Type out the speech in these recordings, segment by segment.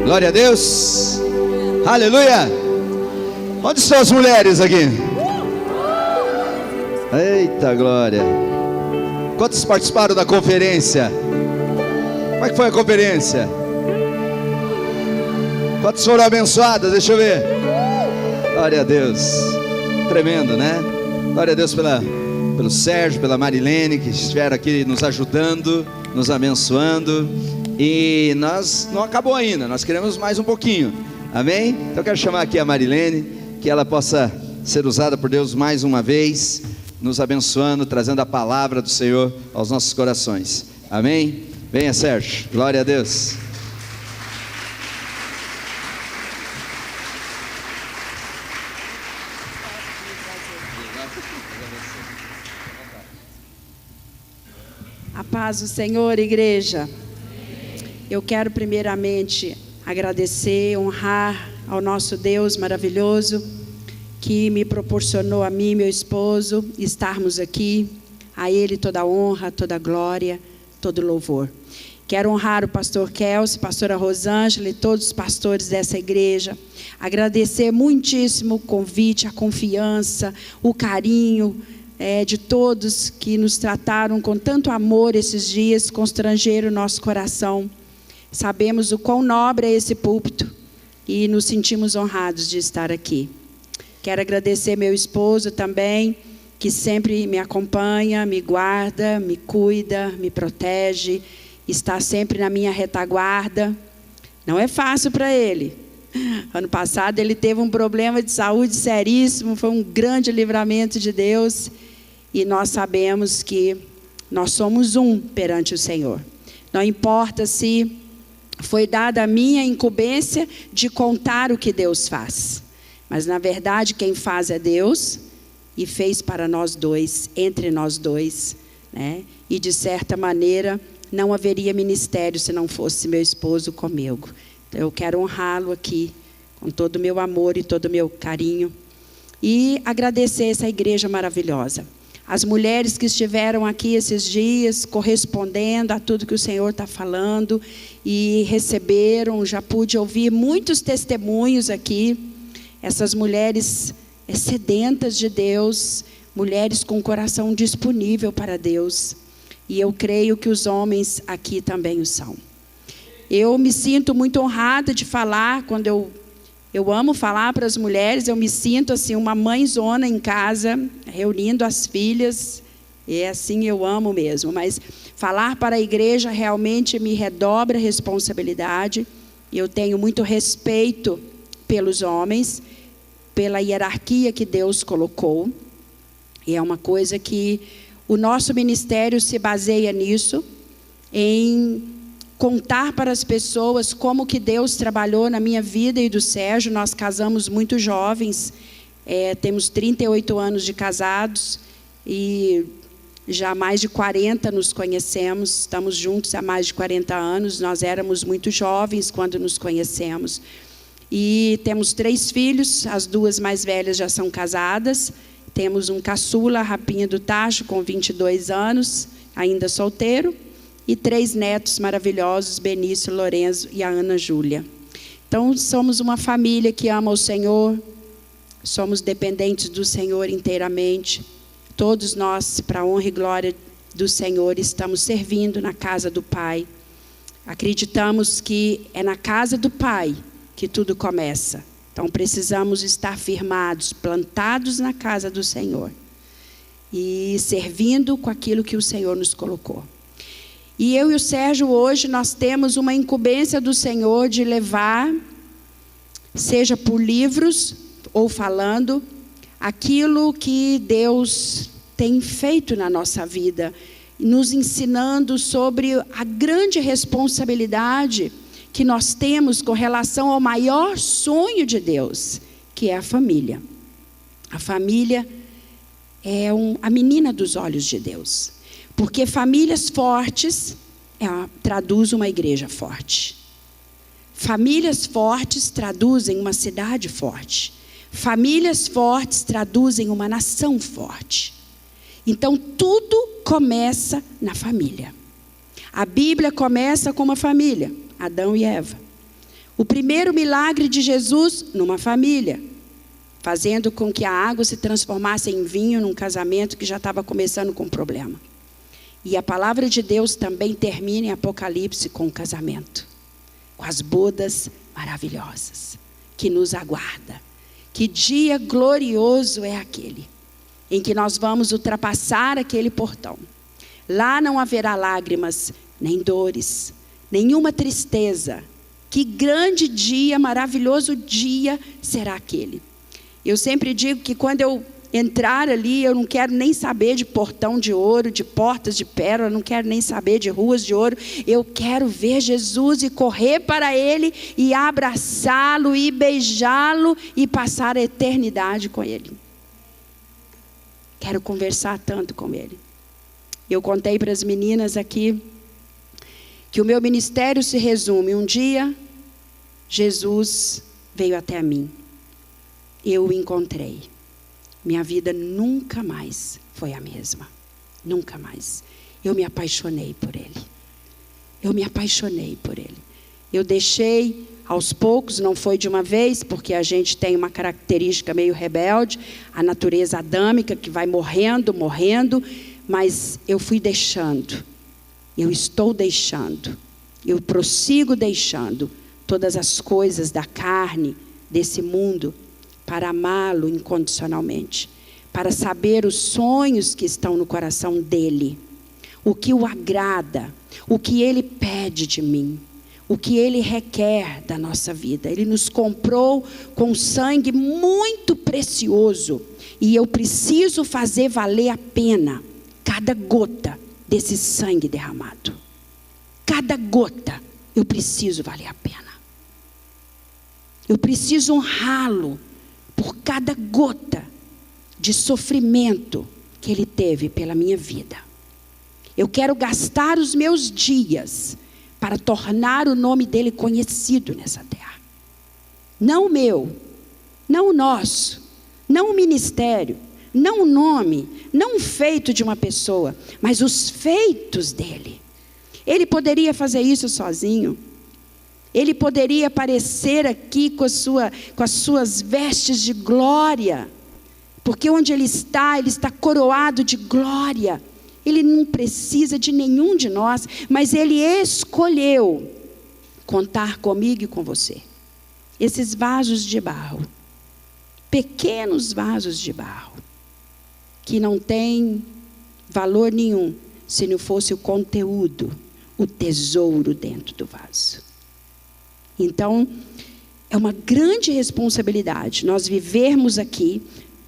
Glória a Deus. Aleluia. Onde estão as mulheres aqui? Eita glória. Quantos participaram da conferência? Como é que foi a conferência? Quantos foram abençoadas? Deixa eu ver. Glória a Deus. Tremendo, né? Glória a Deus pelo Sérgio, pela Marilene, que estiveram aqui nos ajudando, nos abençoando. E nós não acabou ainda, nós queremos mais um pouquinho. Amém? Então eu quero chamar aqui a Marilene, que ela possa ser usada por Deus mais uma vez, nos abençoando, trazendo a palavra do Senhor aos nossos corações. Amém? Venha, Sérgio. Glória a Deus. A paz do Senhor, igreja. Eu quero primeiramente agradecer, honrar ao nosso Deus maravilhoso, que me proporcionou a mim e meu esposo estarmos aqui. A Ele toda a honra, toda a glória, todo o louvor. Quero honrar o pastor Kelso, pastora Rosângela e todos os pastores dessa igreja. Agradecer muitíssimo o convite, a confiança, o carinho de todos que nos trataram com tanto amor esses dias, constrangeram o nosso coração. Sabemos o quão nobre é esse púlpito e nos sentimos honrados de estar aqui. Quero agradecer meu esposo também, que sempre me acompanha, me guarda, me cuida, me protege, está sempre na minha retaguarda. Não é fácil para ele. Ano passado ele teve um problema de saúde seríssimo, foi um grande livramento de Deus. E nós sabemos que nós somos um perante o Senhor. Não importa se foi dada a minha incumbência de contar o que Deus faz. Mas na verdade quem faz é Deus, e fez para nós dois, entre nós dois, né? E de certa maneira não haveria ministério se não fosse meu esposo comigo. Então eu quero honrá-lo aqui com todo o meu amor e todo o meu carinho. E agradecer essa igreja maravilhosa. As mulheres que estiveram aqui esses dias, correspondendo a tudo que o Senhor está falando, e receberam, já pude ouvir muitos testemunhos aqui. Essas mulheres sedentas de Deus, mulheres com o coração disponível para Deus. E eu creio que os homens aqui também o são. Eu me sinto muito honrada de falar, quando eu amo falar para as mulheres, eu me sinto assim uma mãezona em casa, reunindo as filhas, e é assim eu amo mesmo. Mas falar para a igreja realmente me redobra a responsabilidade. Eu tenho muito respeito pelos homens, pela hierarquia que Deus colocou. E é uma coisa que o nosso ministério se baseia nisso, em contar para as pessoas como que Deus trabalhou na minha vida e do Sérgio. Nós casamos muito jovens, temos 38 anos de casados e já há mais de 40 nos conhecemos, estamos juntos há mais de 40 anos, nós éramos muito jovens quando nos conhecemos. E temos 3 filhos, as 2 mais velhas já são casadas, temos um caçula, Rapinha do Tacho, com 22 anos, ainda solteiro, e 3 netos maravilhosos, Benício, Lorenzo e a Ana Júlia. Então somos uma família que ama o Senhor, somos dependentes do Senhor inteiramente. Todos nós, para a honra e glória do Senhor, estamos servindo na casa do Pai. Acreditamos que é na casa do Pai que tudo começa. Então precisamos estar firmados, plantados na casa do Senhor e servindo com aquilo que o Senhor nos colocou. E eu e o Sérgio hoje nós temos uma incumbência do Senhor de levar, seja por livros ou falando, aquilo que Deus tem feito na nossa vida, nos ensinando sobre a grande responsabilidade que nós temos com relação ao maior sonho de Deus, que é a família. A família é a menina dos olhos de Deus. Porque famílias fortes traduz uma igreja forte. Famílias fortes traduzem uma cidade forte. Famílias fortes traduzem uma nação forte. Então tudo começa na família. A Bíblia começa com uma família, Adão e Eva. O primeiro milagre de Jesus numa família, fazendo com que a água se transformasse em vinho num casamento que já estava começando com problema. E a palavra de Deus também termina em Apocalipse com o casamento, com as bodas maravilhosas que nos aguarda. Que dia glorioso é aquele em que nós vamos ultrapassar aquele portão. Lá não haverá lágrimas, nem dores, nenhuma tristeza. Que grande dia, maravilhoso dia será aquele. Eu sempre digo que quando eu entrar ali, eu não quero nem saber de portão de ouro, de portas de pérola, não quero nem saber de ruas de ouro. Eu quero ver Jesus e correr para Ele e abraçá-lo e beijá-lo e passar a eternidade com Ele. Quero conversar tanto com Ele. Eu contei para as meninas aqui que o meu ministério se resume: um dia Jesus veio até mim, eu o encontrei. Minha vida nunca mais foi a mesma. Nunca mais. Eu me apaixonei por Ele. Eu me apaixonei por Ele. Eu deixei aos poucos, não foi de uma vez, porque a gente tem uma característica meio rebelde, a natureza adâmica que vai morrendo, mas eu fui deixando. Eu estou deixando. Eu prossigo deixando todas as coisas da carne, desse mundo, para amá-lo incondicionalmente, para saber os sonhos que estão no coração dele, o que o agrada, o que ele pede de mim, o que ele requer da nossa vida. Ele nos comprou com sangue muito precioso, e eu preciso fazer valer a pena cada gota desse sangue derramado. Cada gota eu preciso valer a pena. Eu preciso honrá-lo por cada gota de sofrimento que Ele teve pela minha vida. Eu quero gastar os meus dias para tornar o nome dEle conhecido nessa terra. Não o meu, não o nosso, não o ministério, não o nome, não o feito de uma pessoa, mas os feitos dEle. Ele poderia fazer isso sozinho. Ele poderia aparecer aqui com as suas vestes de glória, porque onde Ele está coroado de glória. Ele não precisa de nenhum de nós, mas Ele escolheu contar comigo e com você. Esses vasos de barro, pequenos vasos de barro, que não têm valor nenhum, se não fosse o conteúdo, o tesouro dentro do vaso. Então, é uma grande responsabilidade nós vivermos aqui,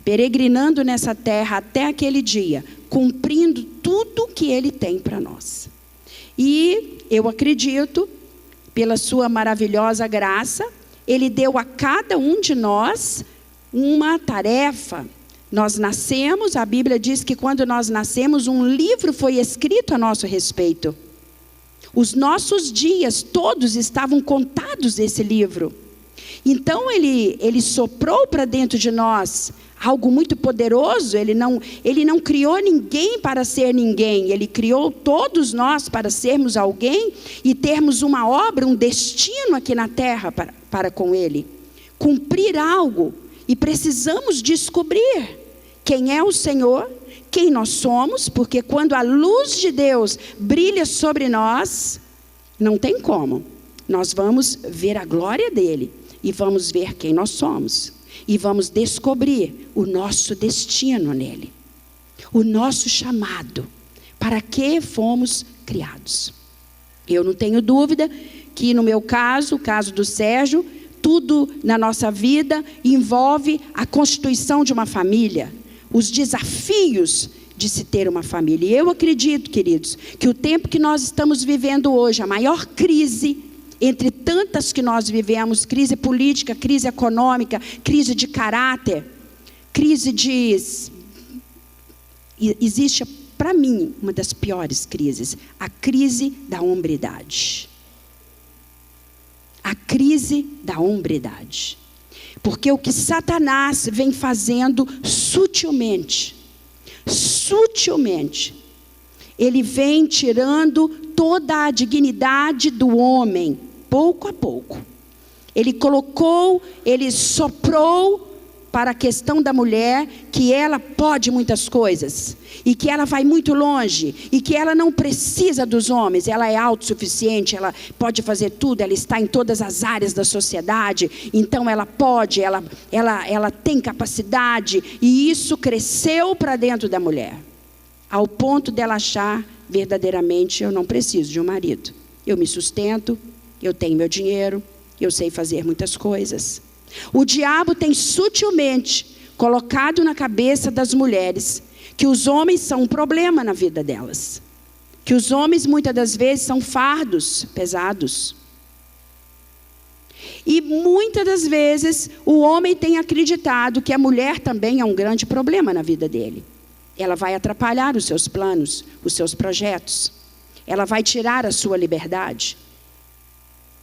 peregrinando nessa terra até aquele dia, cumprindo tudo que Ele tem para nós. E eu acredito, pela sua maravilhosa graça, Ele deu a cada um de nós uma tarefa. Nós nascemos, a Bíblia diz que quando nós nascemos, um livro foi escrito a nosso respeito. Os nossos dias todos estavam contados nesse livro. Então ele soprou para dentro de nós algo muito poderoso. Ele não criou ninguém para ser ninguém. Ele criou todos nós para sermos alguém e termos uma obra, um destino aqui na terra para com Ele. Cumprir algo. E precisamos descobrir quem é o Senhor, quem nós somos, porque quando a luz de Deus brilha sobre nós, não tem como. Nós vamos ver a glória dEle e vamos ver quem nós somos. E vamos descobrir o nosso destino nele. O nosso chamado. Para que fomos criados. Eu não tenho dúvida que no meu caso, o caso do Sérgio, tudo na nossa vida envolve a constituição de uma família. Os desafios de se ter uma família. E eu acredito, queridos, que o tempo que nós estamos vivendo hoje, a maior crise entre tantas que nós vivemos, crise política, crise econômica, crise de caráter, crise de... Existe, para mim, uma das piores crises, a crise da hombridade. A crise da hombridade. Porque o que Satanás vem fazendo sutilmente, ele vem tirando toda a dignidade do homem, pouco a pouco. Ele colocou, ele soprou para a questão da mulher que ela pode muitas coisas, e que ela vai muito longe, e que ela não precisa dos homens, ela é autossuficiente, ela pode fazer tudo, ela está em todas as áreas da sociedade, então ela pode, ela tem capacidade, e isso cresceu para dentro da mulher, ao ponto dela achar, verdadeiramente, eu não preciso de um marido, eu me sustento, eu tenho meu dinheiro, eu sei fazer muitas coisas. O diabo tem sutilmente colocado na cabeça das mulheres que os homens são um problema na vida delas, que os homens muitas das vezes são fardos pesados, e muitas das vezes o homem tem acreditado que a mulher também é um grande problema na vida dele. Ela vai atrapalhar os seus planos, os seus projetos, ela vai tirar a sua liberdade,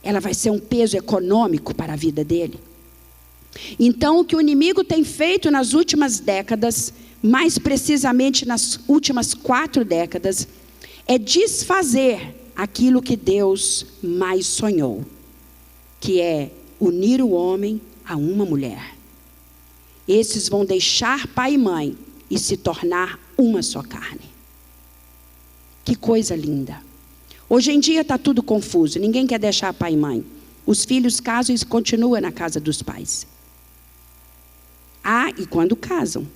ela vai ser um peso econômico para a vida dele. Então, o que o inimigo tem feito nas últimas décadas, mais precisamente nas últimas 4 décadas, é desfazer aquilo que Deus mais sonhou, que é unir o homem a uma mulher. Esses vão deixar pai e mãe e se tornar uma só carne. Que coisa linda. Hoje em dia está tudo confuso, ninguém quer deixar pai e mãe. Os filhos casam e continuam na casa dos pais. E quando casam,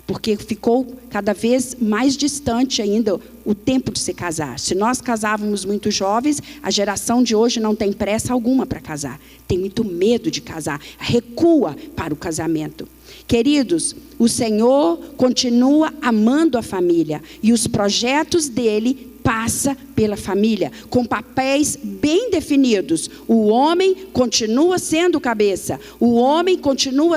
porque ficou cada vez mais distante ainda o tempo de se casar. Se nós casávamos muito jovens, a geração de hoje não tem pressa alguma para casar, tem muito medo de casar, recua para o casamento. Queridos, o Senhor continua amando a família, e os projetos dele passa pela família, com papéis bem definidos. O homem continua sendo cabeça, o homem continua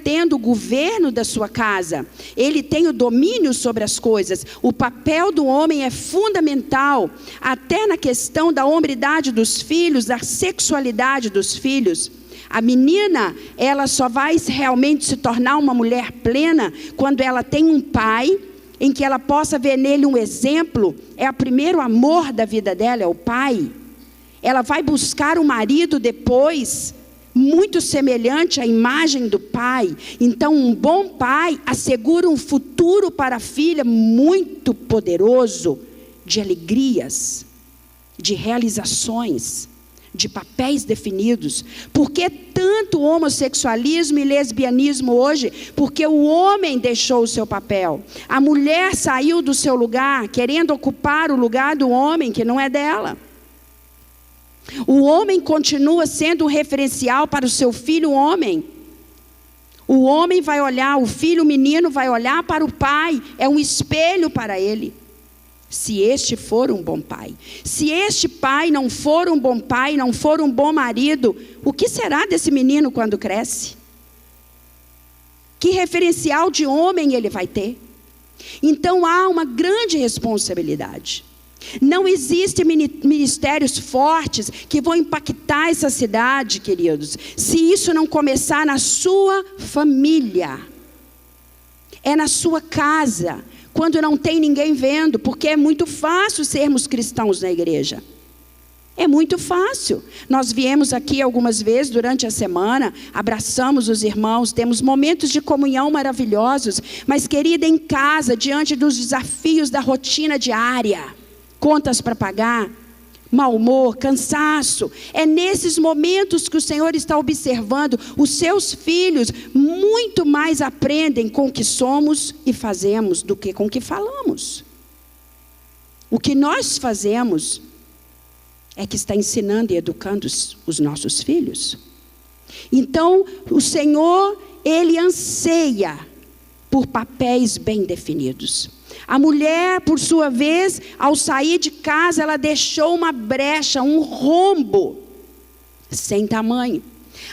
tendo o governo da sua casa, ele tem o domínio sobre as coisas. O papel do homem é fundamental, até na questão da hombridade dos filhos, da sexualidade dos filhos. A menina, ela só vai realmente se tornar uma mulher plena quando ela tem um pai em que ela possa ver nele um exemplo. É o primeiro amor da vida dela, é o pai. Ela vai buscar um marido depois, muito semelhante à imagem do pai. Então, um bom pai assegura um futuro para a filha muito poderoso, de alegrias, de realizações, de papéis definidos. Por que tanto homossexualismo e lesbianismo hoje? Porque o homem deixou o seu papel. A mulher saiu do seu lugar, querendo ocupar o lugar do homem, que não é dela. O homem continua sendo um referencial para o seu filho homem. O homem vai olhar, o filho menino vai olhar para o pai, é um espelho para ele. Se este for um bom pai. Se este pai não for um bom pai, não for um bom marido, o que será desse menino quando cresce? Que referencial de homem ele vai ter? Então há uma grande responsabilidade. Não existem ministérios fortes que vão impactar essa cidade, queridos, se isso não começar na sua família. É na sua casa, quando não tem ninguém vendo, porque é muito fácil sermos cristãos na igreja. É muito fácil. Nós viemos aqui algumas vezes durante a semana, abraçamos os irmãos, temos momentos de comunhão maravilhosos, mas, querida, em casa, diante dos desafios da rotina diária, contas para pagar, mau humor, cansaço, é nesses momentos que o Senhor está observando. Os seus filhos muito mais aprendem com o que somos e fazemos do que com o que falamos. O que nós fazemos é que está ensinando e educando os nossos filhos. Então, o Senhor, Ele anseia por papéis bem definidos. A mulher, por sua vez, ao sair de casa, ela deixou uma brecha, um rombo sem tamanho.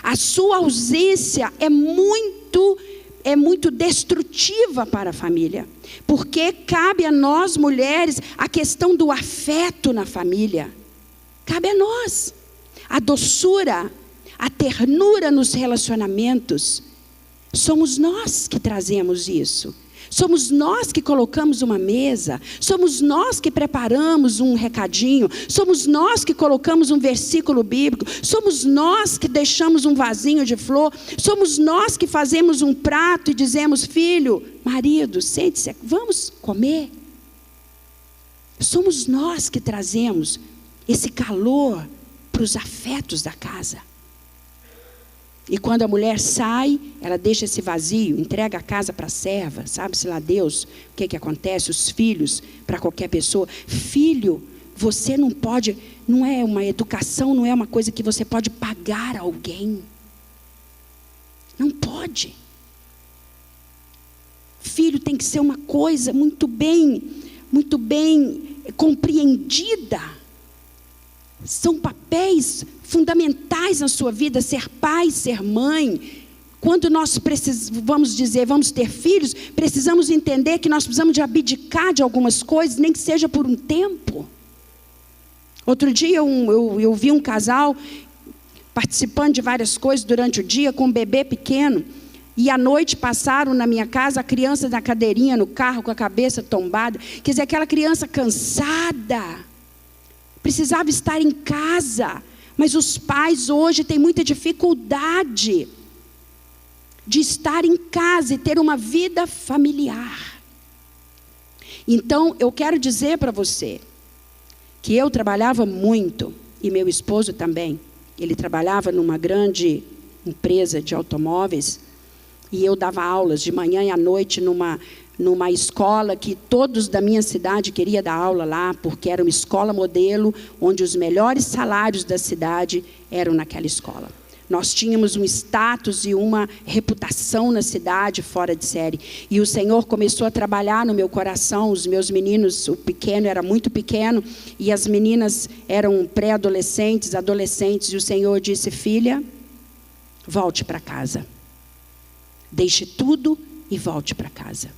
A sua ausência é muito destrutiva para a família, porque cabe a nós mulheres a questão do afeto na família. Cabe a nós a doçura, a ternura nos relacionamentos. Somos nós que trazemos isso. Somos nós que colocamos uma mesa, somos nós que preparamos um recadinho, somos nós que colocamos um versículo bíblico, somos nós que deixamos um vasinho de flor, somos nós que fazemos um prato e dizemos: filho, marido, sente-se, vamos comer. Somos nós que trazemos esse calor para os afetos da casa. E quando a mulher sai, ela deixa esse vazio, entrega a casa para a serva, sabe-se lá Deus, o que acontece, os filhos, para qualquer pessoa. Filho, você não pode, não é uma educação, não é uma coisa que você pode pagar a alguém. Não pode. Filho tem que ser uma coisa muito bem compreendida. São papéis fundamentais na sua vida, ser pai, ser mãe. Quando nós vamos ter filhos, precisamos entender que nós precisamos de abdicar de algumas coisas, nem que seja por um tempo. Outro dia eu vi um casal participando de várias coisas durante o dia, com um bebê pequeno, e à noite passaram na minha casa, a criança na cadeirinha, no carro, com a cabeça tombada. Quer dizer, aquela criança cansada, precisava estar em casa. Mas os pais hoje têm muita dificuldade de estar em casa e ter uma vida familiar. Então, eu quero dizer para você que eu trabalhava muito, e meu esposo também. Ele trabalhava numa grande empresa de automóveis, e eu dava aulas de manhã e à noite numa escola que todos da minha cidade queriam dar aula lá, porque era uma escola modelo, onde os melhores salários da cidade eram naquela escola. Nós tínhamos um status e uma reputação na cidade fora de série. E o Senhor começou a trabalhar no meu coração. Os meus meninos, o pequeno era muito pequeno, e as meninas eram pré-adolescentes, adolescentes. E o Senhor disse: filha, volte para casa. Deixe tudo e volte para casa.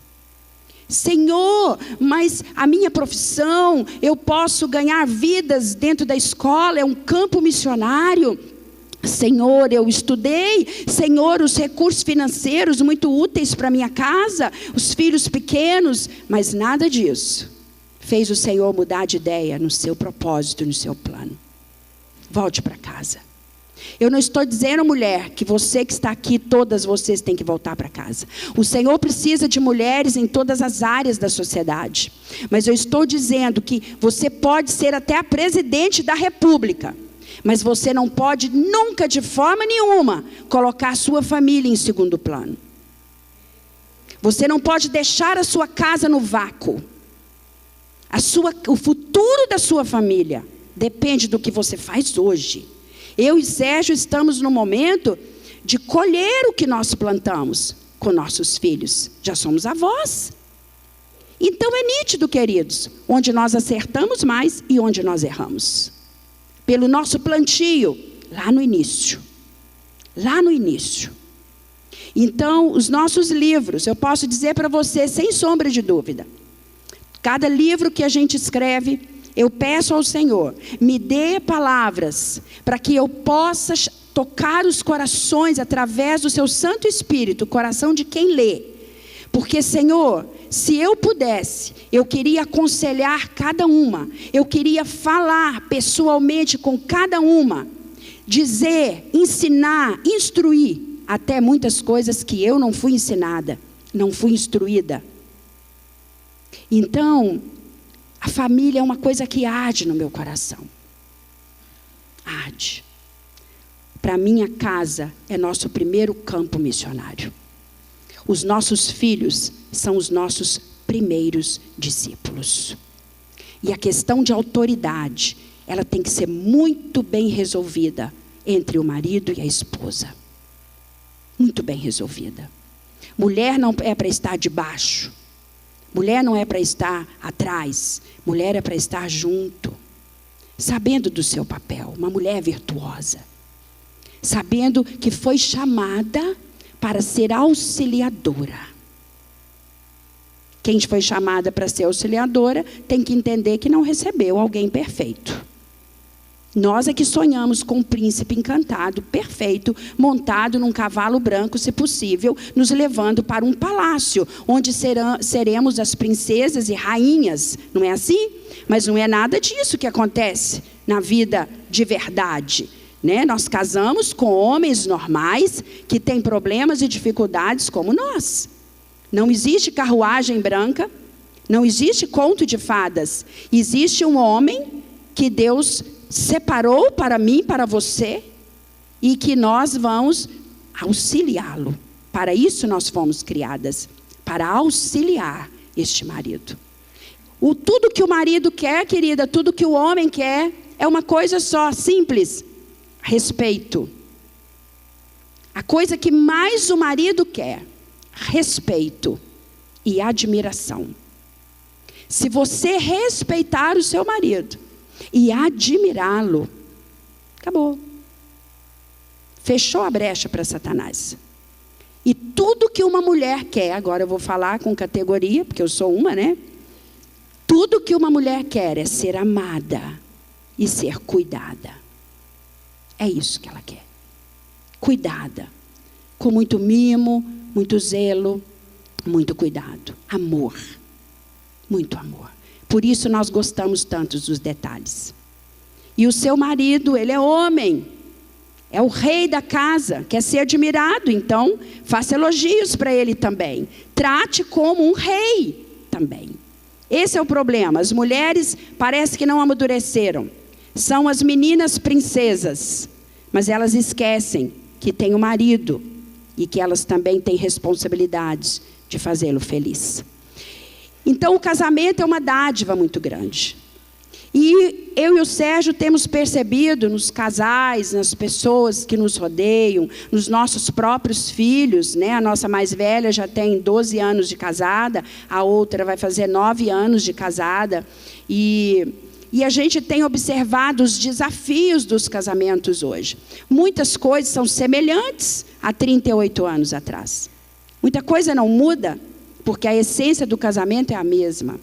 Senhor, mas a minha profissão, eu posso ganhar vidas dentro da escola, é um campo missionário. Senhor, eu estudei. Senhor, os recursos financeiros muito úteis para minha casa, os filhos pequenos, mas nada disso fez o Senhor mudar de ideia no seu propósito, no seu plano. Volte para casa. Eu não estou dizendo, mulher, que você que está aqui, todas vocês têm que voltar para casa. O Senhor precisa de mulheres em todas as áreas da sociedade. Mas eu estou dizendo que você pode ser até a presidente da república, mas você não pode nunca, de forma nenhuma, colocar a sua família em segundo plano. Você não pode deixar a sua casa no vácuo. O futuro da sua família depende do que você faz hoje. Eu e Sérgio estamos no momento de colher o que nós plantamos com nossos filhos. Já somos avós. Então é nítido, queridos, onde nós acertamos mais e onde nós erramos. Pelo nosso plantio, lá no início. Lá no início. Então, os nossos livros, eu posso dizer para você, sem sombra de dúvida, cada livro que a gente escreve, eu peço ao Senhor, me dê palavras para que eu possa tocar os corações através do seu Santo Espírito, o coração de quem lê. Porque, Senhor, se eu pudesse, eu queria aconselhar cada uma, eu queria falar pessoalmente com cada uma, dizer, ensinar, instruir, até muitas coisas que eu não fui ensinada, não fui instruída. Então, a família é uma coisa que arde no meu coração. Arde. Para mim, a casa é nosso primeiro campo missionário. Os nossos filhos são os nossos primeiros discípulos. E a questão de autoridade, ela tem que ser muito bem resolvida entre o marido e a esposa. Muito bem resolvida. Mulher não é para estar debaixo. Mulher não é para estar atrás, mulher é para estar junto, sabendo do seu papel, uma mulher virtuosa, sabendo que foi chamada para ser auxiliadora. Quem foi chamada para ser auxiliadora tem que entender que não recebeu alguém perfeito. Nós é que sonhamos com um príncipe encantado, perfeito, montado num cavalo branco, se possível, nos levando para um palácio, onde seremos as princesas e rainhas. Não é assim? Mas não é nada disso que acontece na vida de verdade, né? Nós casamos com homens normais, que têm problemas e dificuldades como nós. Não existe carruagem branca, não existe conto de fadas. Existe um homem que Deus separou para mim, para você, e que nós vamos auxiliá-lo. Para isso nós fomos criadas, para auxiliar este marido. Tudo que o marido quer, querida, tudo que o homem quer, é uma coisa só, simples: respeito. A coisa que mais o marido quer, respeito e admiração. Se você respeitar o seu marido e admirá-lo, acabou. Fechou a brecha para Satanás. E tudo que uma mulher quer, agora eu vou falar com categoria, porque eu sou uma, né? Tudo que uma mulher quer é ser amada e ser cuidada. É isso que ela quer. Cuidada. Com muito mimo, muito zelo, muito cuidado. Amor. Muito amor. Por isso nós gostamos tanto dos detalhes. E o seu marido, ele é homem. É o rei da casa, quer ser admirado. Então, faça elogios para ele também. Trate como um rei também. Esse é o problema. As mulheres parece que não amadureceram. São as meninas princesas. Mas elas esquecem que tem um marido. E que elas também têm responsabilidades de fazê-lo feliz. Então o casamento é uma dádiva muito grande. E eu e o Sérgio temos percebido nos casais, nas pessoas que nos rodeiam, nos nossos próprios filhos, né? A nossa mais velha já tem 12 anos de casada, a outra vai fazer 9 anos de casada. E a gente tem observado os desafios dos casamentos hoje. Muitas coisas são semelhantes a 38 anos atrás. Muita coisa não muda, porque a essência do casamento é a mesma.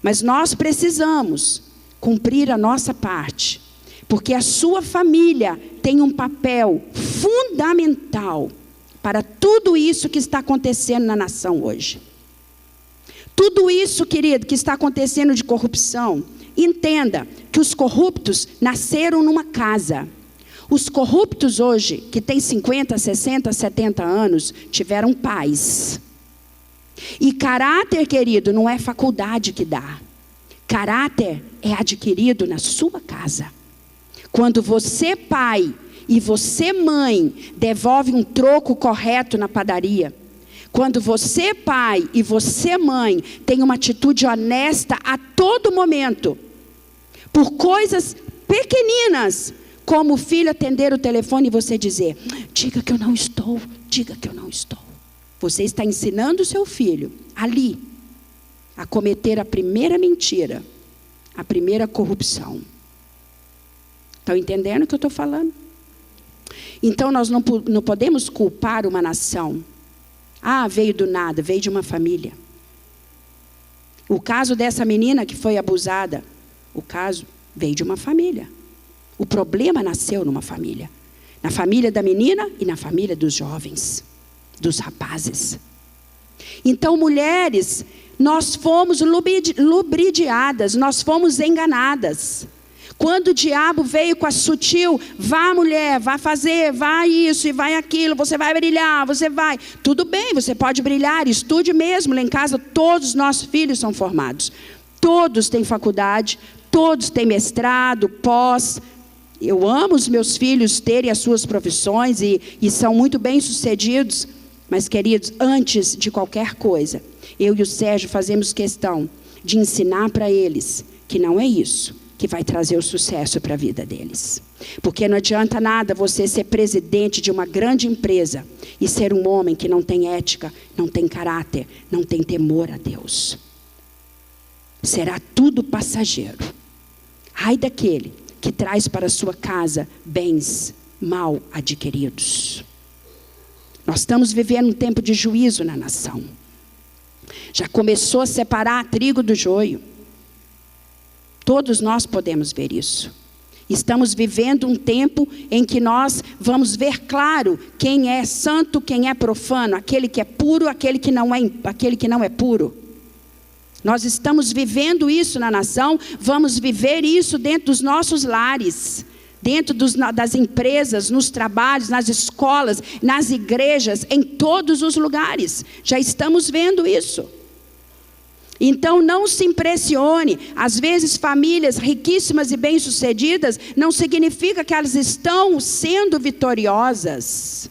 Mas nós precisamos cumprir a nossa parte, porque a sua família tem um papel fundamental para tudo isso que está acontecendo na nação hoje. Tudo isso, querido, que está acontecendo de corrupção, entenda que os corruptos nasceram numa casa. Os corruptos hoje, que têm 50, 60, 70 anos, tiveram pais. E caráter, querido, não é faculdade que dá. Caráter é adquirido na sua casa. Quando você, pai, e você, mãe, devolve um troco correto na padaria. Quando você, pai, e você, mãe, tem uma atitude honesta a todo momento. Por coisas pequeninas, como o filho atender o telefone e você dizer: diga que eu não estou, diga que eu não estou. Você está ensinando o seu filho, ali, a cometer a primeira mentira, a primeira corrupção. Estão entendendo o que eu estou falando? Então nós não podemos culpar uma nação. Ah, veio do nada, veio de uma família. O caso dessa menina que foi abusada, o caso veio de uma família. O problema nasceu numa família. Na família da menina e na família dos jovens, dos rapazes. Então, mulheres, nós fomos lubridiadas, nós fomos enganadas. Quando o diabo veio com a sutil: vá mulher, vá fazer, vá isso e vai aquilo, você vai brilhar, você vai. Tudo bem, você pode brilhar, estude mesmo. Lá em casa todos os nossos filhos são formados. Todos têm faculdade, todos têm mestrado, pós. Eu amo os meus filhos terem as suas profissões e são muito bem sucedidos. Mas, queridos, antes de qualquer coisa, eu e o Sérgio fazemos questão de ensinar para eles que não é isso que vai trazer o sucesso para a vida deles. Porque não adianta nada você ser presidente de uma grande empresa e ser um homem que não tem ética, não tem caráter, não tem temor a Deus. Será tudo passageiro. Ai daquele que traz para a sua casa bens mal adquiridos. Nós estamos vivendo um tempo de juízo na nação. Já começou a separar trigo do joio. Todos nós podemos ver isso. Estamos vivendo um tempo em que nós vamos ver claro quem é santo, quem é profano, aquele que é puro, aquele que não é puro. Nós estamos vivendo isso na nação, vamos viver isso dentro dos nossos lares, dentro das empresas, nos trabalhos, nas escolas, nas igrejas, em todos os lugares. Já estamos vendo isso. Então não se impressione, às vezes famílias riquíssimas e bem-sucedidas não significa que elas estão sendo vitoriosas.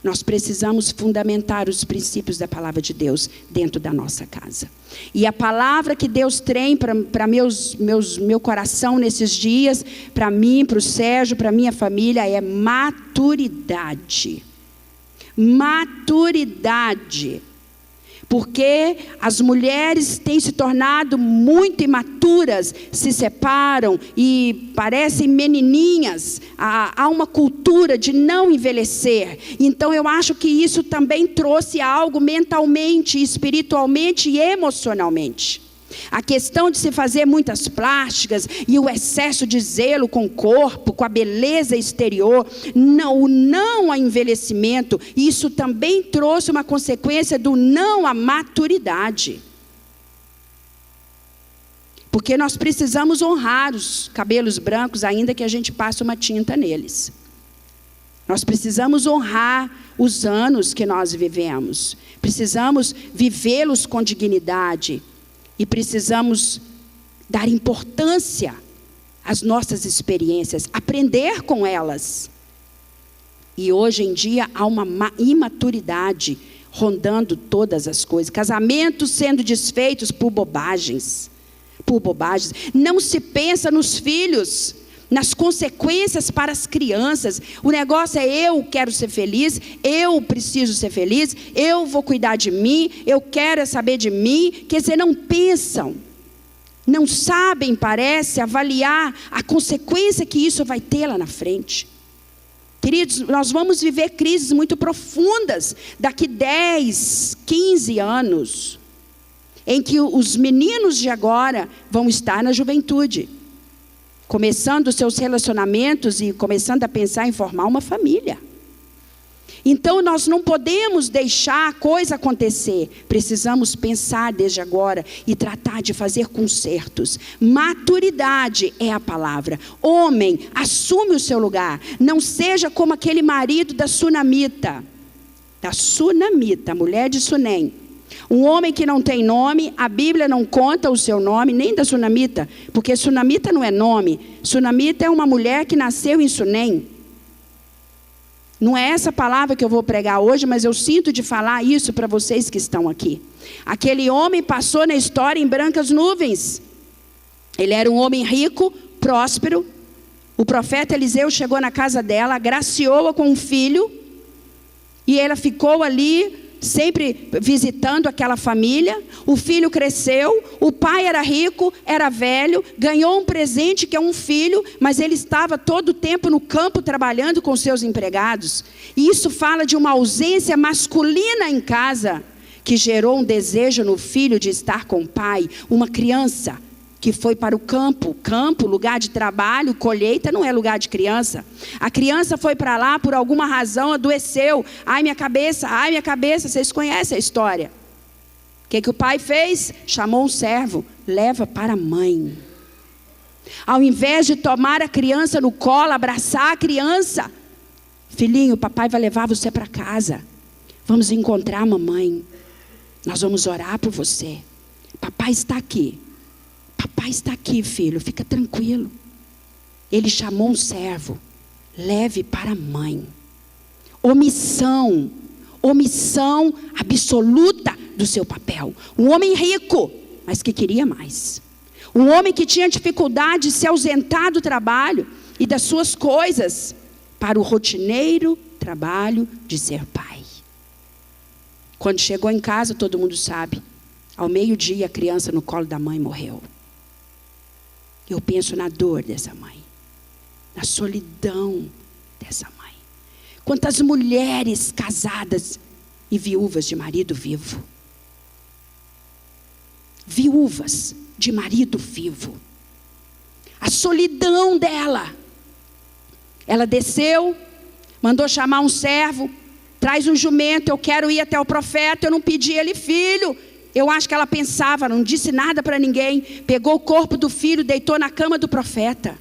Nós precisamos fundamentar os princípios da palavra de Deus dentro da nossa casa. E a palavra que Deus tem para meu coração nesses dias, para mim, para o Sérgio, para a minha família, é maturidade. Maturidade. Porque as mulheres têm se tornado muito imaturas, se separam e parecem menininhas. Há uma cultura de não envelhecer. Então eu acho que isso também trouxe algo mentalmente, espiritualmente e emocionalmente. A questão de se fazer muitas plásticas e o excesso de zelo com o corpo, com a beleza exterior, o não ao envelhecimento, isso também trouxe uma consequência do não à maturidade. Porque nós precisamos honrar os cabelos brancos, ainda que a gente passe uma tinta neles. Nós precisamos honrar os anos que nós vivemos. Precisamos vivê-los com dignidade. E precisamos dar importância às nossas experiências, aprender com elas. E hoje em dia há uma imaturidade rondando todas as coisas. Casamentos sendo desfeitos por bobagens. Não se pensa nos filhos, nas consequências para as crianças. O negócio é: eu quero ser feliz, eu preciso ser feliz, eu vou cuidar de mim, eu quero saber de mim. Quer dizer, não pensam, não sabem, parece, avaliar a consequência que isso vai ter lá na frente. Queridos, nós vamos viver crises muito profundas daqui 10, 15 anos, em que os meninos de agora vão estar na juventude, começando seus relacionamentos e começando a pensar em formar uma família. Então nós não podemos deixar a coisa acontecer. Precisamos pensar desde agora e tratar de fazer consertos. Maturidade é a palavra. Homem, assume o seu lugar. Não seja como aquele marido da Sunamita, a mulher de Sunem. Um homem que não tem nome, a Bíblia não conta o seu nome, nem da Sunamita, porque Sunamita não é nome. Sunamita é uma mulher que nasceu em Sunem. Não é essa palavra que eu vou pregar hoje, mas eu sinto de falar isso para vocês que estão aqui. Aquele homem passou na história em brancas nuvens. Ele era um homem rico, próspero. O profeta Eliseu chegou na casa dela, agraciou-a com um filho, e ela ficou ali sempre visitando aquela família. O filho cresceu, o pai era rico, era velho, ganhou um presente que é um filho, mas ele estava todo o tempo no campo trabalhando com seus empregados. E isso fala de uma ausência masculina em casa, que gerou um desejo no filho de estar com o pai. Uma criança que foi para o campo, lugar de trabalho, colheita não é lugar de criança. A criança foi para lá, por alguma razão adoeceu. Ai minha cabeça, vocês conhecem a história. O que o pai fez? Chamou um servo, leva para a mãe. Ao invés de tomar a criança no colo, abraçar a criança: filhinho, papai vai levar você para casa. Vamos encontrar a mamãe. Nós vamos orar por você. Papai está aqui. Papai está aqui, filho, fica tranquilo. Ele chamou um servo, leve para a mãe. Omissão absoluta do seu papel. Um homem rico, mas que queria mais. Um homem que tinha dificuldade de se ausentar do trabalho e das suas coisas para o rotineiro trabalho de ser pai. Quando chegou em casa, todo mundo sabe, ao meio-dia a criança no colo da mãe morreu. Eu penso na dor dessa mãe, na solidão dessa mãe. Quantas mulheres casadas e viúvas de marido vivo viúvas de marido vivo. A solidão dela. Ela desceu, mandou chamar um servo, traz um jumento, eu quero ir até o profeta, eu não pedi ele filho. Eu acho que ela pensava, não disse nada para ninguém, pegou o corpo do filho, deitou na cama do profeta.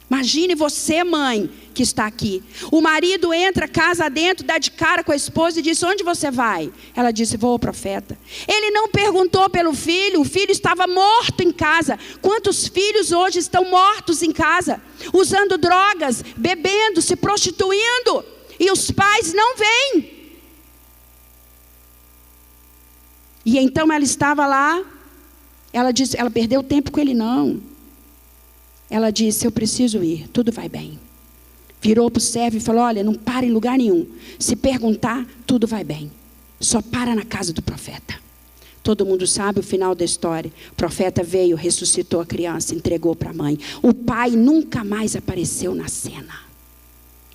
Imagine você, mãe, que está aqui. O marido entra, casa dentro, dá de cara com a esposa e diz: onde você vai? Ela disse: vou ao profeta. Ele não perguntou pelo filho, o filho estava morto em casa. Quantos filhos hoje estão mortos em casa? Usando drogas, bebendo, se prostituindo. E os pais não vêm. E então ela estava lá, ela disse, ela perdeu tempo com ele não. Ela disse: eu preciso ir, tudo vai bem. Virou para o servo e falou: olha, não para em lugar nenhum. Se perguntar, tudo vai bem. Só para na casa do profeta. Todo mundo sabe o final da história. O profeta veio, ressuscitou a criança, entregou para a mãe. O pai nunca mais apareceu na cena.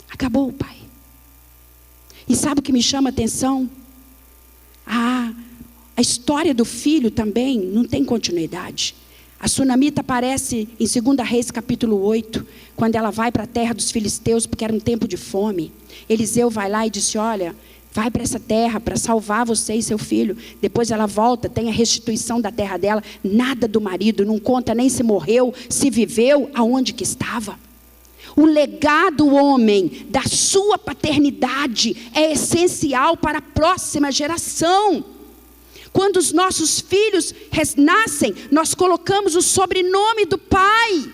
Acabou o pai. E sabe o que me chama a atenção? A história do filho também não tem continuidade. A Sunamita aparece em 2 Reis capítulo 8, quando ela vai para a terra dos filisteus, porque era um tempo de fome. Eliseu vai lá e disse: olha, vai para essa terra para salvar você e seu filho. Depois ela volta, tem a restituição da terra dela. Nada do marido, não conta nem se morreu, se viveu, aonde que estava. O legado homem da sua paternidade é essencial para a próxima geração. Quando os nossos filhos nascem, nós colocamos o sobrenome do pai.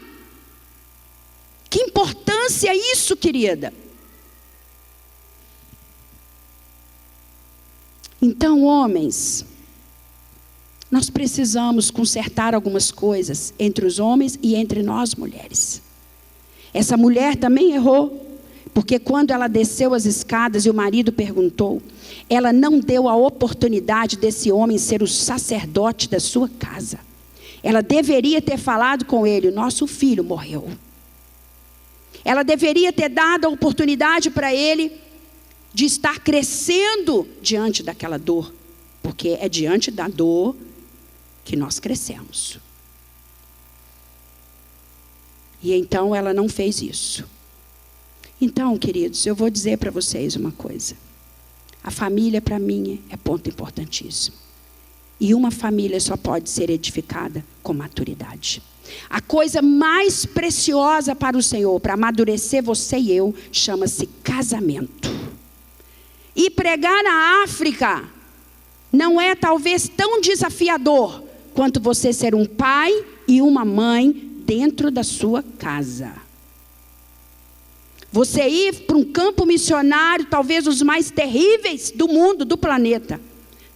Que importância isso, querida. Então, homens, nós precisamos consertar algumas coisas entre os homens e entre nós mulheres. Essa mulher também errou, porque quando ela desceu as escadas e o marido perguntou, ela não deu a oportunidade desse homem ser o sacerdote da sua casa. Ela deveria ter falado com ele: nosso filho morreu. Ela deveria ter dado a oportunidade para ele de estar crescendo diante daquela dor, porque é diante da dor que nós crescemos. E então ela não fez isso. Então, queridos, eu vou dizer para vocês uma coisa. A família, para mim, é ponto importantíssimo. E uma família só pode ser edificada com maturidade. A coisa mais preciosa para o Senhor, para amadurecer você e eu, chama-se casamento. E pregar na África não é talvez tão desafiador quanto você ser um pai e uma mãe dentro da sua casa. Você ir para um campo missionário, talvez os mais terríveis do mundo, do planeta,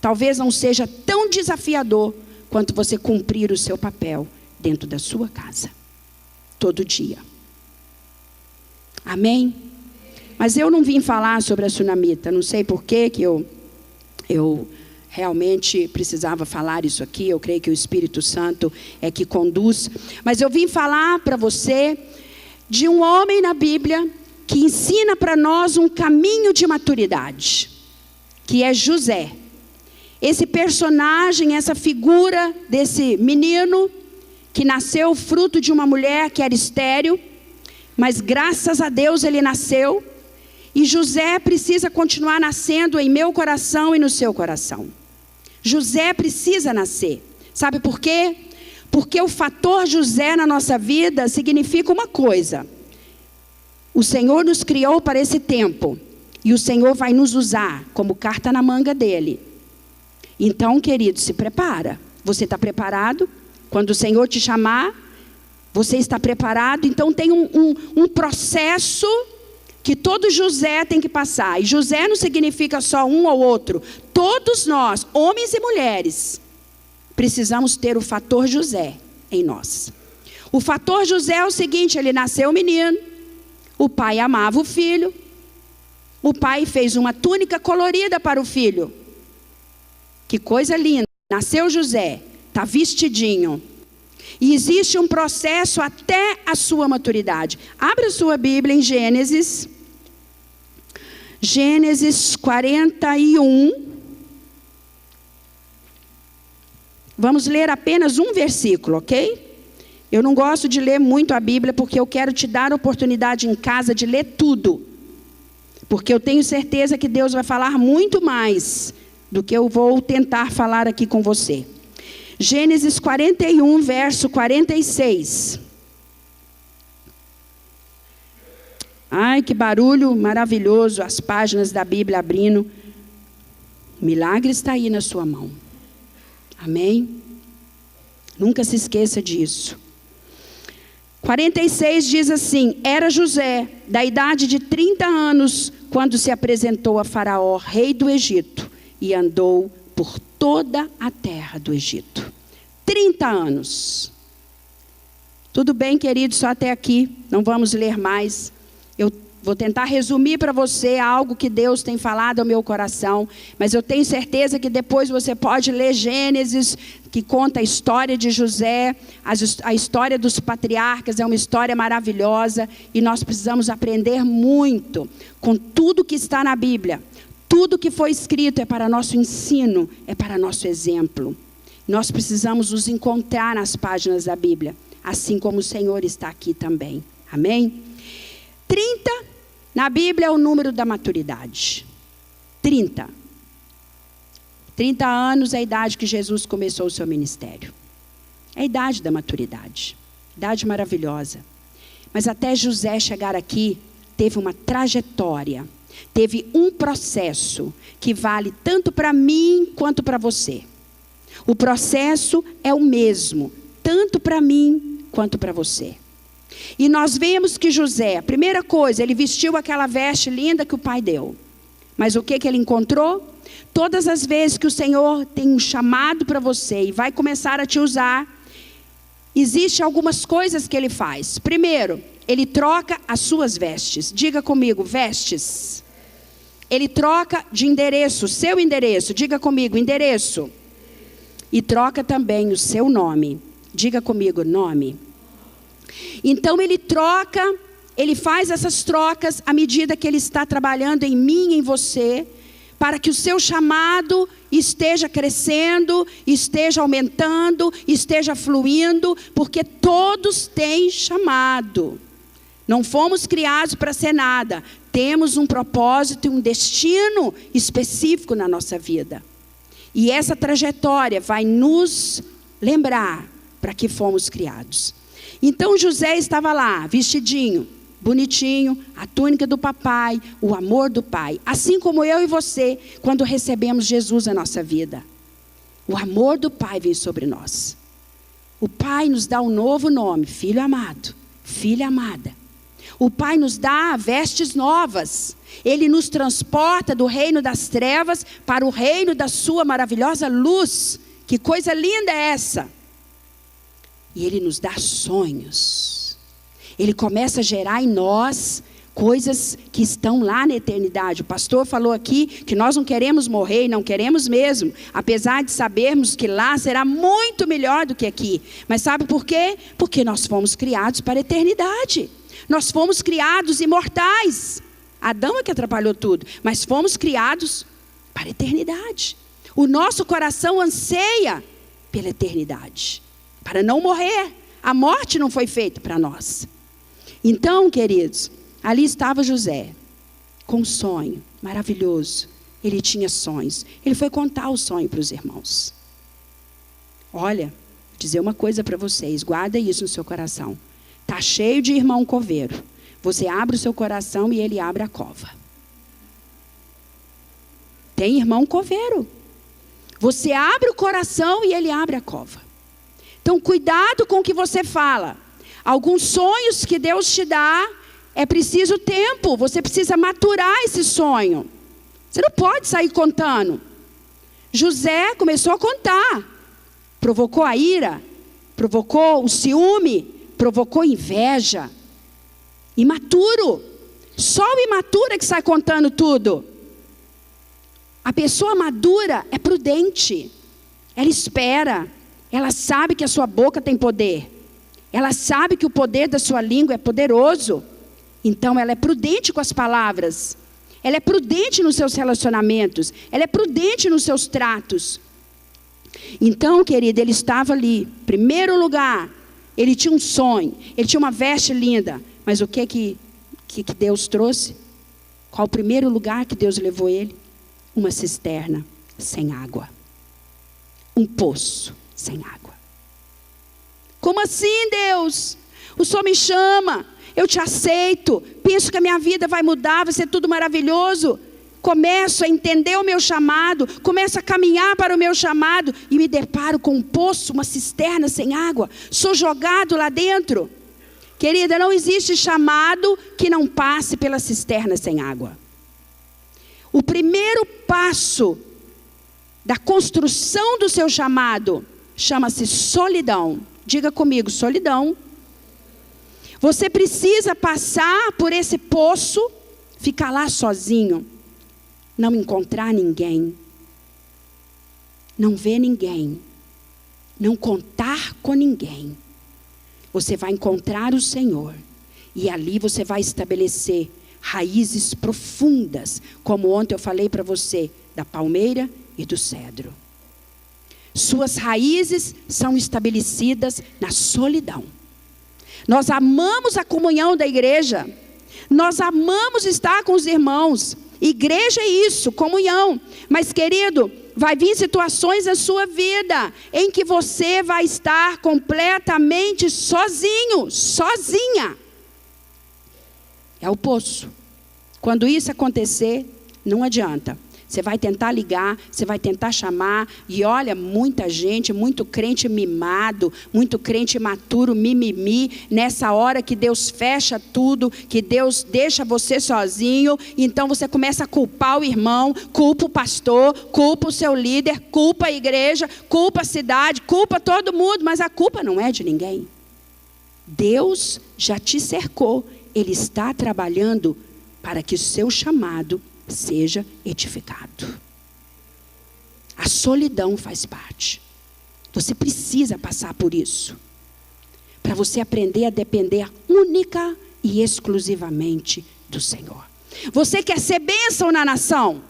talvez não seja tão desafiador quanto você cumprir o seu papel dentro da sua casa, todo dia. Amém? Mas eu não vim falar sobre a Sunamita, não sei por que eu realmente precisava falar isso aqui, eu creio que o Espírito Santo é que conduz, mas eu vim falar para você de um homem na Bíblia que ensina para nós um caminho de maturidade, que é José. Esse personagem, essa figura desse menino que nasceu fruto de uma mulher que era estéril, mas graças a Deus ele nasceu, e José precisa continuar nascendo em meu coração e no seu coração. José precisa nascer. Sabe por quê? Porque o fator José na nossa vida significa uma coisa: o Senhor nos criou para esse tempo, e o Senhor vai nos usar como carta na manga dele. Então, querido, se prepara. Você está preparado? Quando o Senhor te chamar, você está preparado? Então tem um processo que todo José tem que passar. E José não significa só um ou outro. Todos nós, homens e mulheres, precisamos ter o fator José em nós. O fator José é o seguinte: ele nasceu menino, o pai amava o filho, o pai fez uma túnica colorida para o filho. Que coisa linda, nasceu José, está vestidinho. E existe um processo até a sua maturidade. Abra a sua Bíblia em Gênesis 41, Vamos ler apenas um versículo, ok? Eu não gosto de ler muito a Bíblia, porque eu quero te dar a oportunidade em casa de ler tudo. Porque eu tenho certeza que Deus vai falar muito mais do que eu vou tentar falar aqui com você. Gênesis 41, verso 46. Ai, que barulho maravilhoso, as páginas da Bíblia abrindo. O milagre está aí na sua mão. Amém? Nunca se esqueça disso. 46 diz assim: era José, da idade de 30 anos, quando se apresentou a Faraó, rei do Egito, e andou por toda a terra do Egito. 30 anos. Tudo bem, querido, só até aqui, não vamos ler mais. Eu vou tentar resumir para você algo que Deus tem falado ao meu coração, mas eu tenho certeza que depois você pode ler Gênesis, que conta a história de José, a história dos patriarcas, é uma história maravilhosa, e nós precisamos aprender muito com tudo que está na Bíblia. Tudo que foi escrito é para nosso ensino, é para nosso exemplo. Nós precisamos nos encontrar nas páginas da Bíblia, assim como o Senhor está aqui também. Amém? 30, na Bíblia, é o número da maturidade. 30. 30 anos é a idade que Jesus começou o seu ministério. É a idade da maturidade. Idade maravilhosa. Mas até José chegar aqui, teve uma trajetória. Teve um processo que vale tanto para mim quanto para você. O processo é o mesmo, tanto para mim quanto para você. E nós vemos que José, a primeira coisa, ele vestiu aquela veste linda que o pai deu. Mas o que ele encontrou? Todas as vezes que o Senhor tem um chamado para você e vai começar a te usar, existem algumas coisas que ele faz. Primeiro, ele troca as suas vestes. Diga comigo, vestes. Ele troca de endereço, seu endereço. Diga comigo, endereço. E troca também o seu nome. Diga comigo, nome. Então ele troca, ele faz essas trocas à medida que ele está trabalhando em mim e em você, para que o seu chamado esteja crescendo, esteja aumentando, esteja fluindo, porque todos têm chamado. Não fomos criados para ser nada, temos um propósito e um destino específico na nossa vida. E essa trajetória vai nos lembrar para que fomos criados. Então José estava lá, vestidinho, bonitinho, a túnica do papai, o amor do pai. Assim como eu e você, quando recebemos Jesus na nossa vida. O amor do pai vem sobre nós. O pai nos dá um novo nome, filho amado, filha amada. O pai nos dá vestes novas. Ele nos transporta do reino das trevas para o reino da sua maravilhosa luz. Que coisa linda é essa? E ele nos dá sonhos. Ele começa a gerar em nós coisas que estão lá na eternidade. O pastor falou aqui que nós não queremos morrer, e não queremos mesmo, apesar de sabermos que lá será muito melhor do que aqui. Mas sabe por quê? Porque nós fomos criados para a eternidade. Nós fomos criados imortais. Adão é que atrapalhou tudo, mas fomos criados para a eternidade. O nosso coração anseia pela eternidade, para não morrer. A morte não foi feita para nós. Então, queridos, ali estava José, com um sonho maravilhoso. Ele tinha sonhos. Ele foi contar o sonho para os irmãos. Olha, vou dizer uma coisa para vocês, guarda isso no seu coração. Está cheio de irmão coveiro. Você abre o seu coração e ele abre a cova. Tem irmão coveiro. Você abre o coração e ele abre a cova. Então, cuidado com o que você fala. Alguns sonhos que Deus te dá, é preciso tempo. Você precisa maturar esse sonho. Você não pode sair contando. José começou a contar. Provocou a ira, provocou o ciúme, provocou inveja. Imaturo. Só o imaturo é que sai contando tudo. A pessoa madura é prudente. Ela espera. Ela sabe que a sua boca tem poder. Ela sabe que o poder da sua língua é poderoso. Então ela é prudente com as palavras. Ela é prudente nos seus relacionamentos. Ela é prudente nos seus tratos. Então, querida, ele estava ali. Primeiro lugar, ele tinha um sonho. Ele tinha uma veste linda. Mas o que Deus trouxe? Qual o primeiro lugar que Deus levou ele? Uma cisterna sem água. Um poço sem água. Como assim, Deus? O Senhor me chama, eu te aceito, penso que a minha vida vai mudar, vai ser tudo maravilhoso. Começo a entender o meu chamado, começo a caminhar para o meu chamado e me deparo com um poço, uma cisterna sem água. Sou jogado lá dentro. Querida, não existe chamado que não passe pela cisterna sem água. O primeiro passo da construção do seu chamado chama-se solidão. Diga comigo, solidão. Você precisa passar por esse poço, ficar lá sozinho, não encontrar ninguém, não ver ninguém, não contar com ninguém. Você vai encontrar o Senhor e ali você vai estabelecer raízes profundas, como ontem eu falei para você, da palmeira e do cedro. Suas raízes são estabelecidas na solidão. Nós amamos a comunhão da igreja, nós amamos estar com os irmãos. Igreja é isso, comunhão. Mas, querido, vai vir situações na sua vida em que você vai estar completamente sozinho, sozinha. É o poço. Quando isso acontecer, não adianta. Você vai tentar ligar, você vai tentar chamar. E olha, muita gente, muito crente mimado, muito crente imaturo, mimimi. Nessa hora que Deus fecha tudo, que Deus deixa você sozinho. Então você começa a culpar o irmão, culpa o pastor, culpa o seu líder, culpa a igreja, culpa a cidade, culpa todo mundo. Mas a culpa não é de ninguém. Deus já te cercou. Ele está trabalhando para que o seu chamado seja edificado. A solidão faz parte. Você precisa passar por isso, para você aprender a depender única e exclusivamente do Senhor. Você quer ser bênção na nação?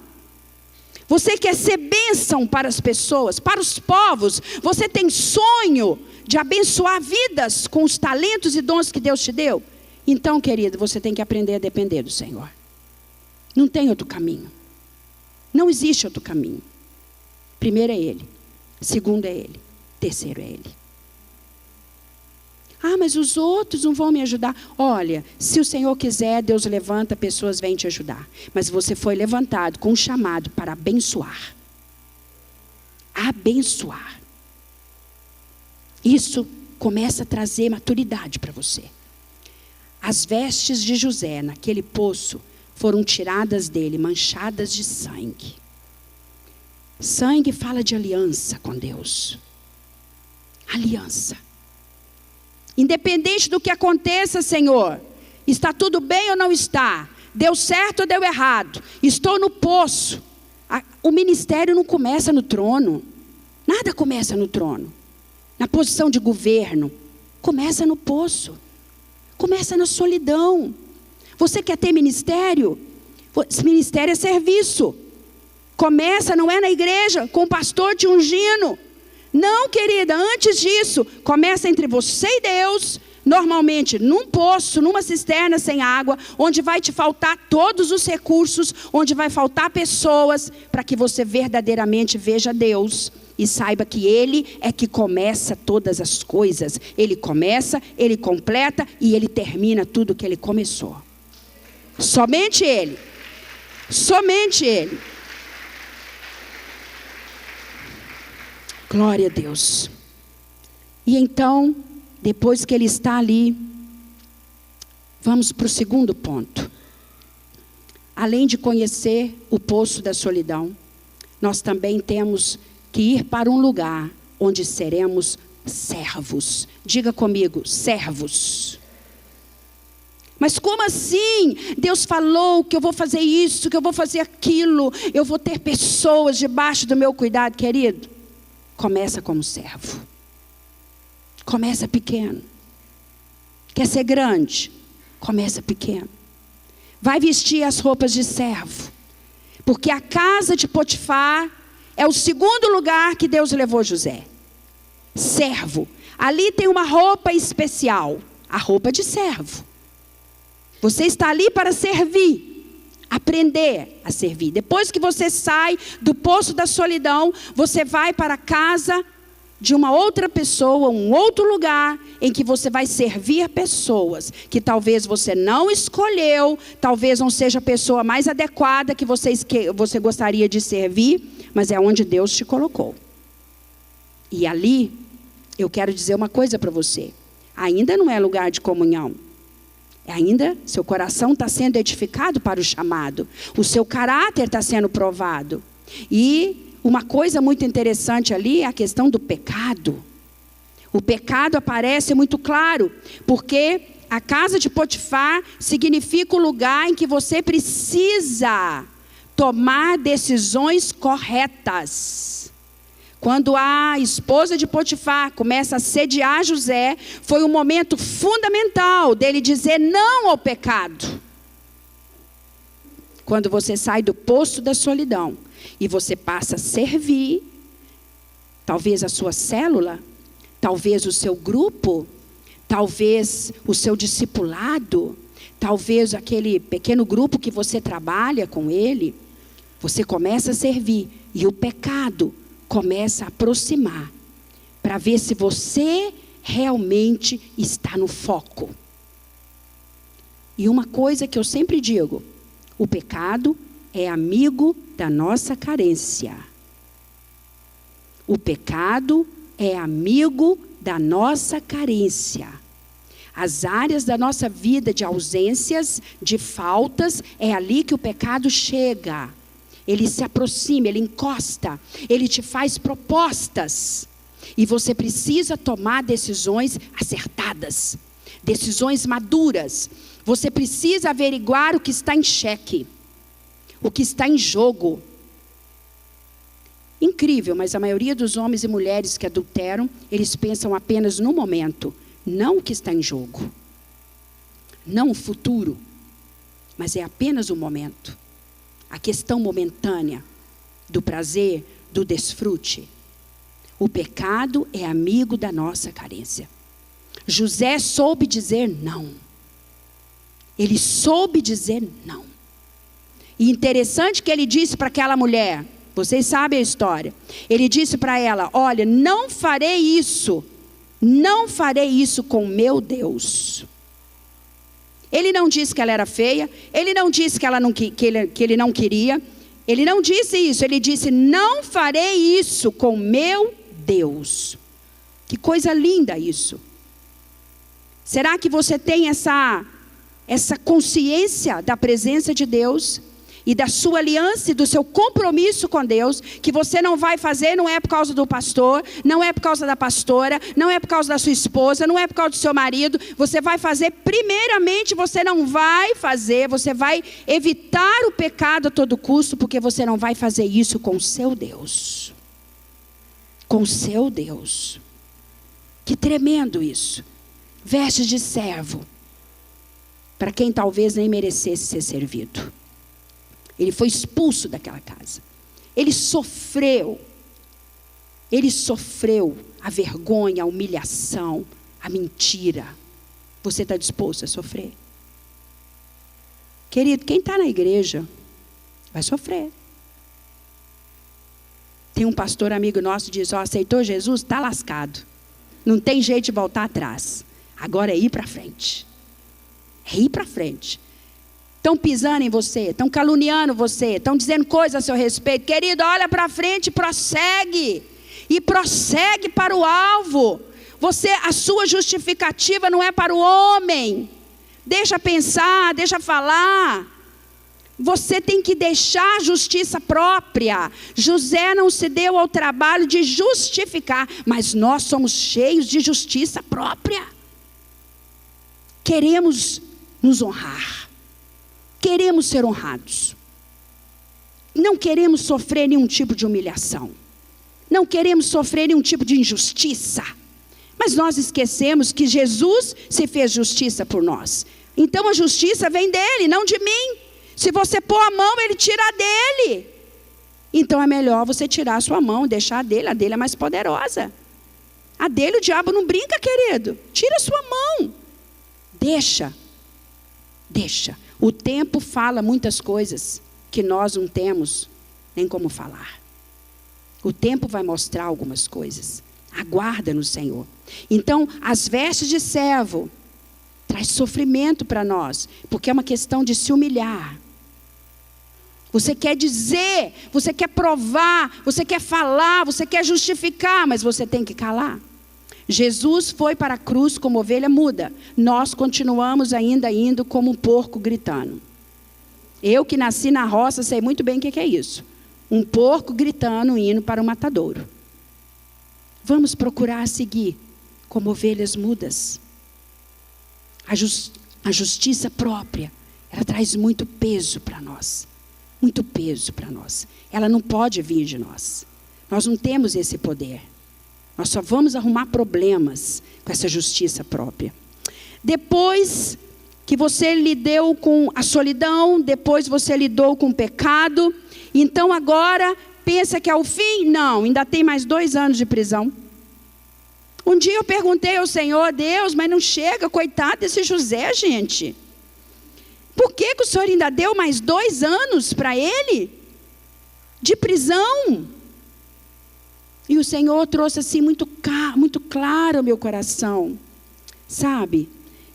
Você quer ser bênção para as pessoas, para os povos? Você tem sonho de abençoar vidas com os talentos e dons que Deus te deu? Então, querido, você tem que aprender a depender do Senhor. Não tem outro caminho. Não existe outro caminho. Primeiro é Ele. Segundo é Ele. Terceiro é Ele. Ah, mas os outros não vão me ajudar. Olha, se o Senhor quiser, Deus levanta, pessoas vêm te ajudar. Mas você foi levantado com um chamado para abençoar. Abençoar. Isso começa a trazer maturidade para você. As vestes de José naquele poço foram tiradas dele, manchadas de sangue. Sangue fala de aliança com Deus. Aliança. Independente do que aconteça, Senhor, está tudo bem ou não está? Deu certo ou deu errado? Estou no poço. O ministério não começa no trono. Nada começa no trono. Na posição de governo. Começa no poço. Começa na solidão. Você quer ter ministério? Esse ministério é serviço. Começa, não é na igreja, com o pastor te ungindo. Não, querida, antes disso, começa entre você e Deus, normalmente num poço, numa cisterna sem água, onde vai te faltar todos os recursos, onde vai faltar pessoas, para que você verdadeiramente veja Deus e saiba que Ele é que começa todas as coisas. Ele começa, Ele completa e Ele termina tudo que Ele começou. Somente Ele. Somente Ele. Glória a Deus. E então, depois que Ele está ali, vamos para o segundo ponto. Além de conhecer o poço da solidão, nós também temos que ir para um lugar onde seremos servos. Diga comigo, servos. Mas como assim? Deus falou que eu vou fazer isso, que eu vou fazer aquilo. Eu vou ter pessoas debaixo do meu cuidado, querido. Começa como servo. Começa pequeno. Quer ser grande? Começa pequeno. Vai vestir as roupas de servo. Porque a casa de Potifar É o segundo lugar que Deus levou José. Servo. Ali tem uma roupa especial, a roupa de servo. Você está ali para servir, aprender a servir. Depois que você sai do poço da solidão, você vai para a casa de uma outra pessoa, um outro lugar, em que você vai servir pessoas, que talvez você não escolheu, talvez não seja a pessoa mais adequada que você gostaria de servir, mas é onde Deus te colocou. E ali, eu quero dizer uma coisa para você, ainda não é lugar de comunhão, ainda seu coração está sendo edificado para o chamado, o seu caráter está sendo provado, e uma coisa muito interessante ali é a questão do pecado. O pecado aparece muito claro, porque a casa de Potifar significa o lugar em que você precisa tomar decisões corretas. Quando a esposa de Potifar começa a assediar José, foi um momento fundamental dele dizer não ao pecado. Quando você sai do poço da solidão e você passa a servir, talvez a sua célula, talvez o seu grupo, talvez o seu discipulado, talvez aquele pequeno grupo que você trabalha com ele, você começa a servir e o pecado começa a aproximar, para ver se você realmente está no foco. E uma coisa que eu sempre digo, o pecado é amigo da nossa carência. O pecado é amigo da nossa carência. As áreas da nossa vida de ausências, de faltas, é ali que o pecado chega. Ele se aproxima, ele encosta, ele te faz propostas. E você precisa tomar decisões acertadas, decisões maduras. Você precisa averiguar o que está em xeque, o que está em jogo. Incrível, mas a maioria dos homens e mulheres que adulteram, eles pensam apenas no momento, não o que está em jogo, não o futuro, mas é apenas o momento, a questão momentânea do prazer, do desfrute. O pecado é amigo da nossa carência. José soube dizer não. Ele soube dizer não. E interessante que ele disse para aquela mulher, vocês sabem a história. Ele disse para ela, olha, não farei isso com meu Deus. Ele não disse que ela era feia, ele não disse que ele não queria, ele não disse isso, ele disse, não farei isso com meu Deus. Que coisa linda isso. Será que você tem essa consciência da presença de Deus e da sua aliança e do seu compromisso com Deus, que você não vai fazer, não é por causa do pastor, não é por causa da pastora, não é por causa da sua esposa, não é por causa do seu marido, você vai fazer, primeiramente você não vai fazer, você vai evitar o pecado a todo custo, porque você não vai fazer isso com o seu Deus. Com o seu Deus. Que tremendo isso. Vestes de servo, para quem talvez nem merecesse ser servido. Ele foi expulso daquela casa. Ele sofreu a vergonha, a humilhação, a mentira. Você está disposto a sofrer? Querido, quem está na igreja vai sofrer. Tem um pastor amigo nosso que diz, aceitou Jesus, está lascado. Não tem jeito de voltar atrás. Agora é ir para frente. É ir para frente. Estão pisando em você, estão caluniando você, estão dizendo coisas a seu respeito. Querido, olha para frente e prossegue. E prossegue para o alvo. A sua justificativa não é para o homem. Deixa pensar, deixa falar. Você tem que deixar a justiça própria. José não se deu ao trabalho de justificar, mas nós somos cheios de justiça própria. Queremos nos honrar. Queremos ser honrados. Não queremos sofrer nenhum tipo de humilhação. Não queremos sofrer nenhum tipo de injustiça. Mas nós esquecemos que Jesus se fez justiça por nós. Então a justiça vem dele, não de mim. Se você pôr a mão, ele tira dele. Então é melhor você tirar a sua mão e deixar a dele é mais poderosa. A dele o diabo não brinca, querido. Tira a sua mão. Deixa. O tempo fala muitas coisas que nós não temos nem como falar. O tempo vai mostrar algumas coisas. Aguarda no Senhor. Então, as vestes de servo traz sofrimento para nós, porque é uma questão de se humilhar. Você quer dizer, você quer provar, você quer falar, você quer justificar, mas você tem que calar. Jesus foi para a cruz como ovelha muda. Nós continuamos ainda indo como um porco gritando. Eu que nasci na roça sei muito bem o que é isso. Um porco gritando, indo para o matadouro. Vamos procurar seguir como ovelhas mudas. A justiça própria, ela traz muito peso para nós. Muito peso para nós. Ela não pode vir de nós. Nós não temos esse poder. Nós só vamos arrumar problemas com essa justiça própria. Depois que você lidou com a solidão, depois você lidou com o pecado, então agora pensa que é o fim? Não, ainda tem mais 2 anos de prisão. Um dia eu perguntei ao Senhor, Deus, mas não chega, coitado desse José, gente. Por que o Senhor ainda deu mais 2 anos para ele? De prisão? E o Senhor trouxe assim muito claro ao meu coração. Sabe,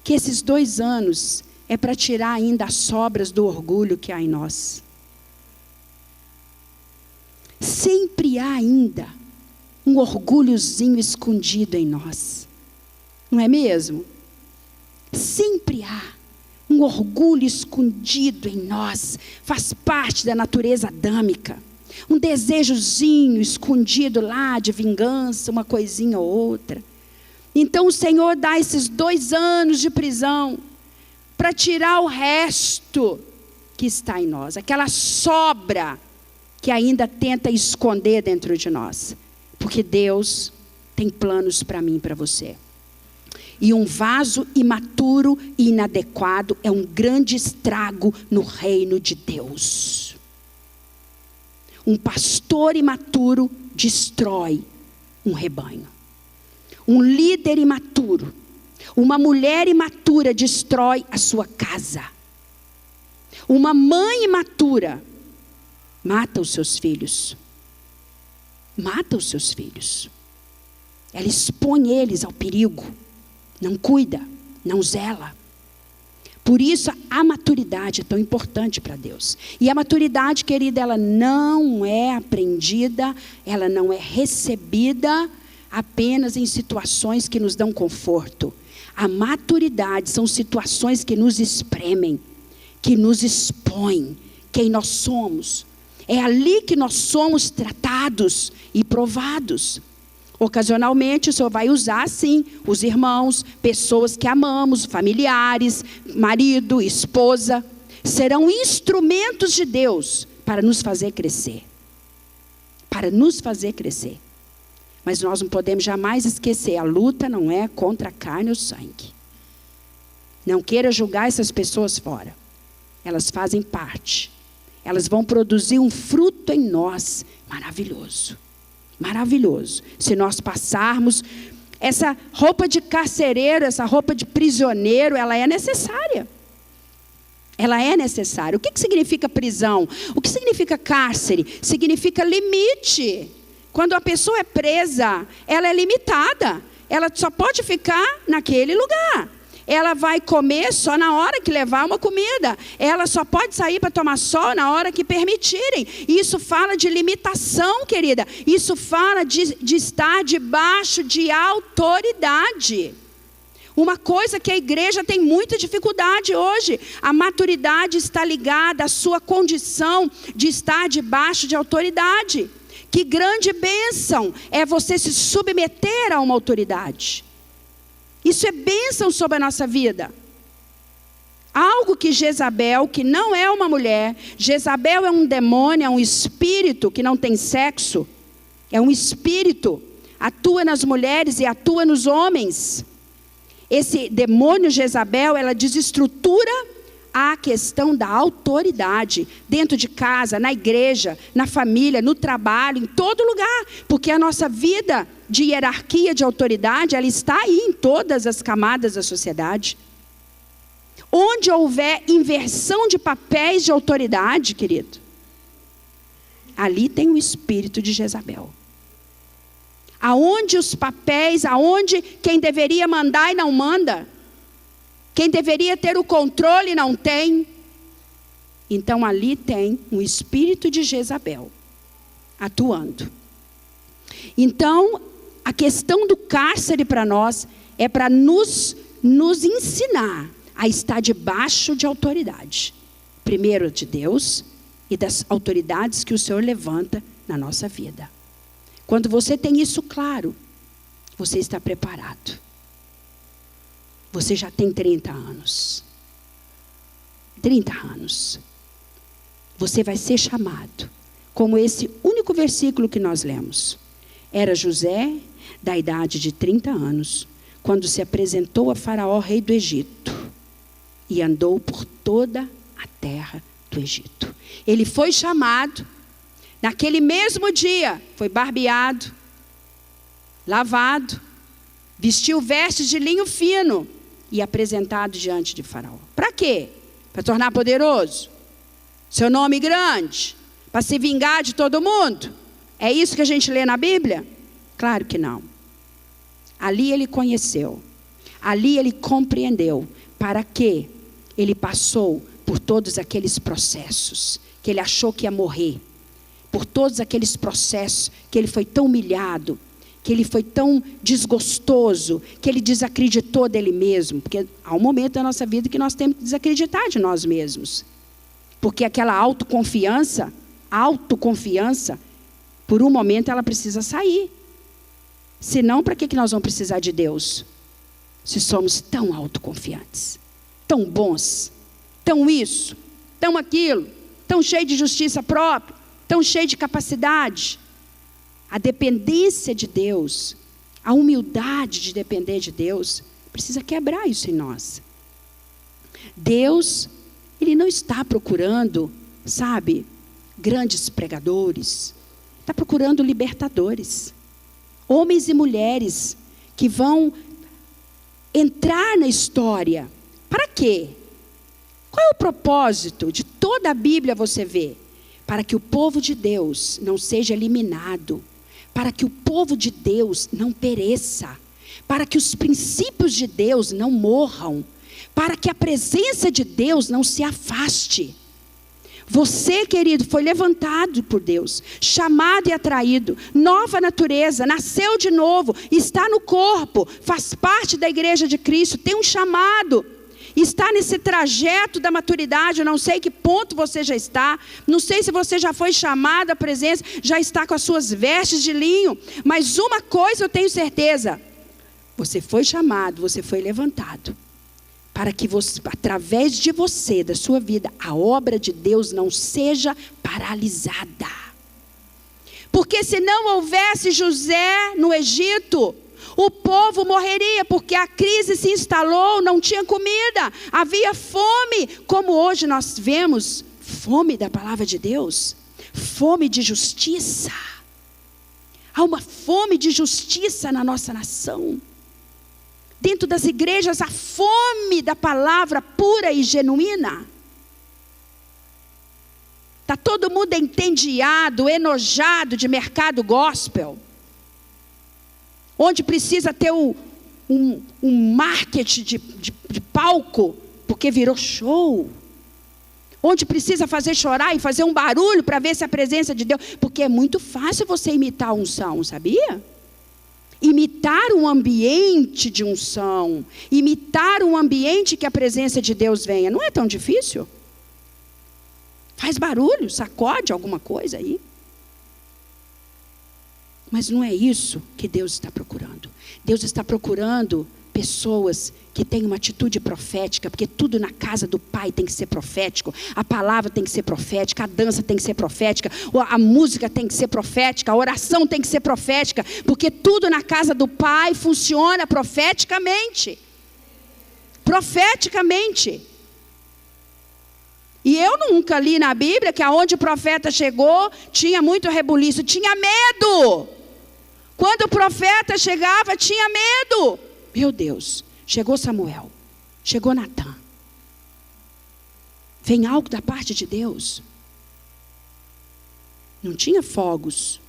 que esses 2 anos é para tirar ainda as sobras do orgulho que há em nós. Sempre há ainda um orgulhozinho escondido em nós. Não é mesmo? Sempre há um orgulho escondido em nós. Faz parte da natureza adâmica. Um desejozinho escondido lá de vingança, uma coisinha ou outra. Então o Senhor dá esses 2 anos de prisão para tirar o resto que está em nós. Aquela sobra que ainda tenta esconder dentro de nós. Porque Deus tem planos para mim e para você. E um vaso imaturo e inadequado é um grande estrago no reino de Deus. Um pastor imaturo destrói um rebanho. Um líder imaturo, uma mulher imatura destrói a sua casa. Uma mãe imatura mata os seus filhos. Mata os seus filhos. Ela expõe eles ao perigo. Não cuida, não zela. Por isso a maturidade é tão importante para Deus. E a maturidade, querida, ela não é aprendida, ela não é recebida apenas em situações que nos dão conforto. A maturidade são situações que nos espremem, que nos expõem quem nós somos. É ali que nós somos tratados e provados. Ocasionalmente o Senhor vai usar sim os irmãos, pessoas que amamos, familiares, marido, esposa. Serão instrumentos de Deus para nos fazer crescer. Para nos fazer crescer. Mas nós não podemos jamais esquecer, a luta não é contra a carne ou sangue. Não queira julgar essas pessoas fora. Elas fazem parte. Elas vão produzir um fruto em nós maravilhoso. Maravilhoso. Se nós passarmos, essa roupa de carcereiro, essa roupa de prisioneiro, ela é necessária. Ela é necessária. O que significa prisão? O que significa cárcere? Significa limite. Quando a pessoa é presa, ela é limitada. Ela só pode ficar naquele lugar. Ela vai comer só na hora que levar uma comida. Ela só pode sair para tomar sol na hora que permitirem. Isso fala de limitação, querida. Isso fala de estar debaixo de autoridade. Uma coisa que a igreja tem muita dificuldade hoje. A maturidade está ligada à sua condição de estar debaixo de autoridade. Que grande bênção é você se submeter a uma autoridade. Isso é bênção sobre a nossa vida. Algo que Jezabel, que não é uma mulher, Jezabel é um demônio, é um espírito que não tem sexo, é um espírito, atua nas mulheres e atua nos homens. Esse demônio Jezabel, ela desestrutura a questão da autoridade, dentro de casa, na igreja, na família, no trabalho, em todo lugar, porque a nossa vida de hierarquia, de autoridade, ela está aí em todas as camadas da sociedade. Onde houver inversão de papéis de autoridade, querido, ali tem o espírito de Jezabel. Aonde os papéis, aonde quem deveria mandar e não manda, quem deveria ter o controle não tem, então ali tem um espírito de Jezabel atuando. Então, a questão do cárcere para nós é para nos ensinar a estar debaixo de autoridade. Primeiro de Deus e das autoridades que o Senhor levanta na nossa vida. Quando você tem isso claro, você está preparado. Você já tem 30 anos. 30 anos. Você vai ser chamado, como esse único versículo que nós lemos. Era José, da idade de 30 anos, quando se apresentou a Faraó, rei do Egito, e andou por toda a terra do Egito. Ele foi chamado, naquele mesmo dia, foi barbeado, lavado, vestiu vestes de linho fino e apresentado diante de Faraó. Para quê? Para tornar poderoso? Seu nome grande? Para se vingar de todo mundo? É isso que a gente lê na Bíblia? Claro que não. Ali ele conheceu, ali ele compreendeu para que ele passou por todos aqueles processos que ele achou que ia morrer, por todos aqueles processos que ele foi tão humilhado, que ele foi tão desgostoso, que ele desacreditou dele mesmo, porque há um momento da nossa vida que nós temos que desacreditar de nós mesmos, porque aquela autoconfiança, por um momento ela precisa sair. Senão, para que nós vamos precisar de Deus? Se somos tão autoconfiantes, tão bons, tão isso, tão aquilo, tão cheio de justiça própria, tão cheio de capacidade. A dependência de Deus, a humildade de depender de Deus, precisa quebrar isso em nós. Deus, Ele não está procurando, sabe, grandes pregadores, está procurando libertadores. Homens e mulheres que vão entrar na história. Para quê? Qual é o propósito de toda a Bíblia você vê? Para que o povo de Deus não seja eliminado. Para que o povo de Deus não pereça. Para que os princípios de Deus não morram. Para que a presença de Deus não se afaste. Você, querido, foi levantado por Deus, chamado e atraído, nova natureza, nasceu de novo, está no corpo, faz parte da igreja de Cristo, tem um chamado, está nesse trajeto da maturidade. Eu não sei que ponto você já está, não sei se você já foi chamado à presença, já está com as suas vestes de linho, mas uma coisa eu tenho certeza, você foi chamado, você foi levantado. Para que você, através de você, da sua vida, a obra de Deus não seja paralisada. Porque se não houvesse José no Egito, o povo morreria, porque a crise se instalou, não tinha comida, havia fome, como hoje nós vemos, fome da palavra de Deus, fome de justiça. Há uma fome de justiça na nossa nação. Dentro das igrejas, a fome da palavra pura e genuína. Está todo mundo entediado, enojado de mercado gospel. Onde precisa ter um marketing de palco, porque virou show. Onde precisa fazer chorar e fazer um barulho para ver se a presença de Deus... Porque é muito fácil você imitar a unção, sabia? Imitar um ambiente de unção, imitar um ambiente que a presença de Deus venha, não é tão difícil? Faz barulho, sacode alguma coisa aí. Mas não é isso que Deus está procurando. Deus está procurando pessoas que têm uma atitude profética, porque tudo na casa do Pai tem que ser profético, a palavra tem que ser profética, a dança tem que ser profética, a música tem que ser profética, a oração tem que ser profética, porque tudo na casa do Pai funciona profeticamente. Profeticamente. E eu nunca li na Bíblia que aonde o profeta chegou, tinha muito rebuliço, tinha medo. Quando o profeta chegava, tinha medo. Meu Deus, chegou Samuel, chegou Natã. Vem algo da parte de Deus. Não tinha fogos.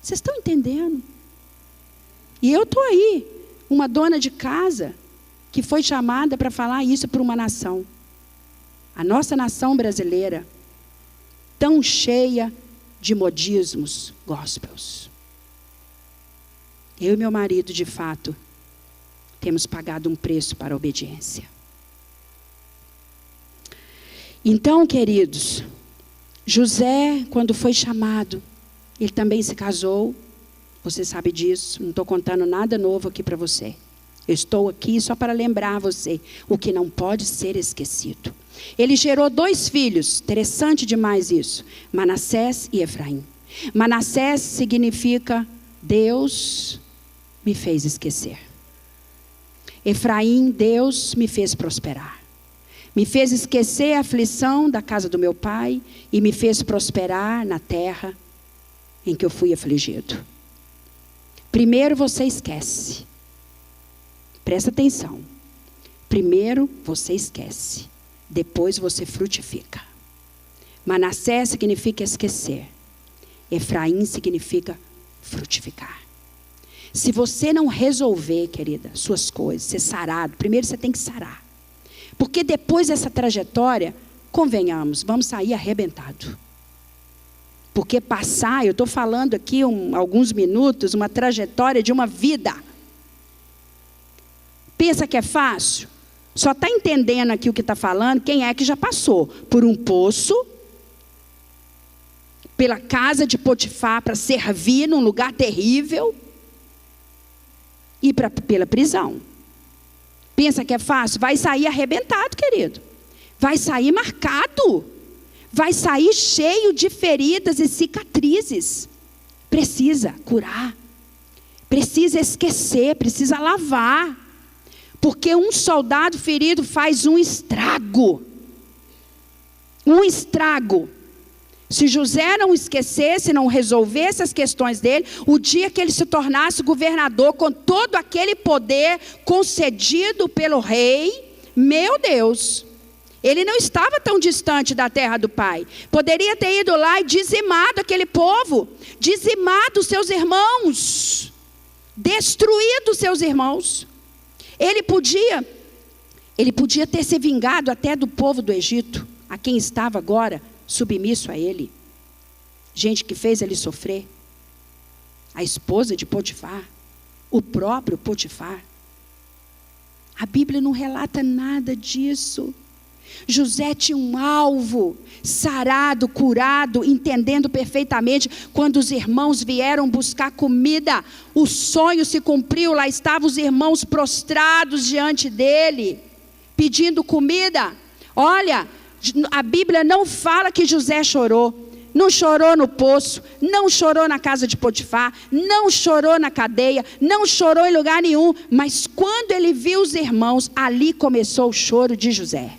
Vocês estão entendendo? E eu estou aí, uma dona de casa, que foi chamada para falar isso para uma nação. A nossa nação brasileira, tão cheia de modismos gospels. Eu e meu marido, de fato, temos pagado um preço para a obediência. Então, queridos, José, quando foi chamado, ele também se casou. Você sabe disso, não estou contando nada novo aqui para você. Eu estou aqui só para lembrar você o que não pode ser esquecido. Ele gerou 2 filhos, interessante demais isso, Manassés e Efraim. Manassés significa Deus me fez esquecer. Efraim, Deus me fez prosperar. Me fez esquecer a aflição da casa do meu pai e me fez prosperar na terra em que eu fui afligido. Primeiro você esquece. Presta atenção. Primeiro você esquece. Depois você frutifica. Manassés significa esquecer. Efraim significa frutificar. Se você não resolver, querida, suas coisas, ser sarado, primeiro você tem que sarar. Porque depois dessa trajetória, convenhamos, vamos sair arrebentado. Porque passar, eu estou falando aqui alguns minutos, uma trajetória de uma vida. Pensa que é fácil? Só está entendendo aqui o que está falando quem é que já passou por um poço, pela casa de Potifar para servir num lugar terrível e pela prisão. Pensa que é fácil? Vai sair arrebentado, querido. Vai sair marcado. Vai sair cheio de feridas e cicatrizes. Precisa curar. Precisa esquecer, precisa lavar. Porque um soldado ferido faz um estrago. Um estrago. Se José não esquecesse, não resolvesse as questões dele, o dia que ele se tornasse governador, com todo aquele poder concedido pelo rei, meu Deus, ele não estava tão distante da terra do pai. Poderia ter ido lá e dizimado aquele povo, dizimado seus irmãos, destruído seus irmãos. Ele podia ter se vingado até do povo do Egito, a quem estava agora submisso a ele. Gente que fez ele sofrer. A esposa de Potifar, o próprio Potifar. A Bíblia não relata nada disso. José tinha um alvo, sarado, curado, entendendo perfeitamente. Quando os irmãos vieram buscar comida, o sonho se cumpriu. Lá estavam os irmãos prostrados diante dele, pedindo comida. Olha, a Bíblia não fala que José chorou. Não chorou no poço, não chorou na casa de Potifar, não chorou na cadeia, não chorou em lugar nenhum. Mas quando ele viu os irmãos, ali começou o choro de José.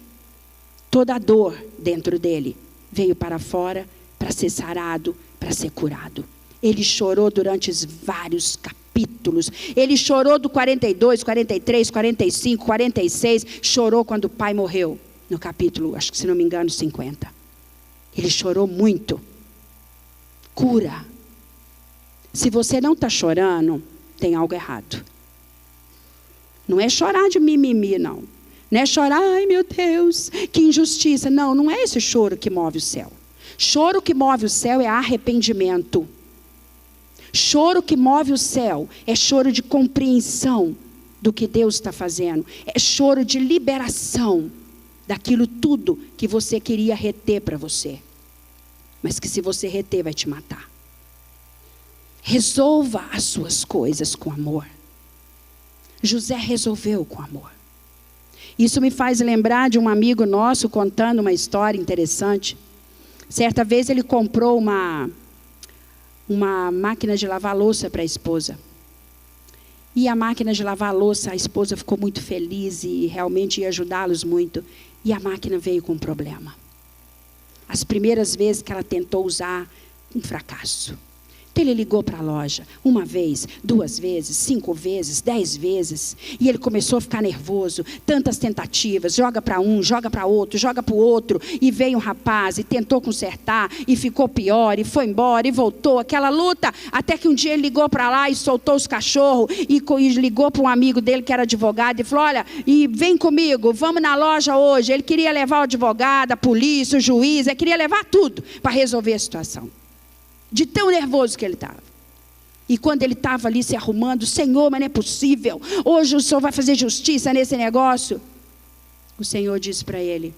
Toda a dor dentro dele veio para fora para ser sarado, para ser curado. Ele chorou durante vários capítulos. Ele chorou do 42, 43, 45, 46. Chorou quando o pai morreu. No capítulo, acho que se não me engano, 50. Ele chorou muito. Cura. Se você não está chorando, tem algo errado. Não é chorar de mimimi, não. Não é chorar, ai meu Deus, que injustiça. Não, não é esse choro que move o céu. Choro que move o céu é arrependimento. Choro que move o céu é choro de compreensão do que Deus está fazendo. É choro de liberação daquilo tudo que você queria reter para você. Mas que se você reter vai te matar. Resolva as suas coisas com amor. José resolveu com amor. Isso me faz lembrar de um amigo nosso contando uma história interessante. Certa vez ele comprou uma máquina de lavar louça para a esposa. E a máquina de lavar louça, a esposa ficou muito feliz e realmente ia ajudá-los muito. E a máquina veio com um problema. As primeiras vezes que ela tentou usar, um fracasso. Então ele ligou para a loja, 1 vez, 2 vezes, 5 vezes, 10 vezes. E ele começou a ficar nervoso. Tantas tentativas, joga para um, joga para outro, joga para o outro. E veio um rapaz e tentou consertar, e ficou pior, e foi embora, e voltou. Aquela luta, até que um dia ele ligou para lá e soltou os cachorros. E ligou para um amigo dele que era advogado e falou, olha, e vem comigo, vamos na loja hoje. Ele queria levar o advogado, a polícia, o juiz, ele queria levar tudo para resolver a situação. De tão nervoso que ele estava. E quando ele estava ali se arrumando, Senhor, mas não é possível. Hoje o Senhor vai fazer justiça nesse negócio. O Senhor disse para ele,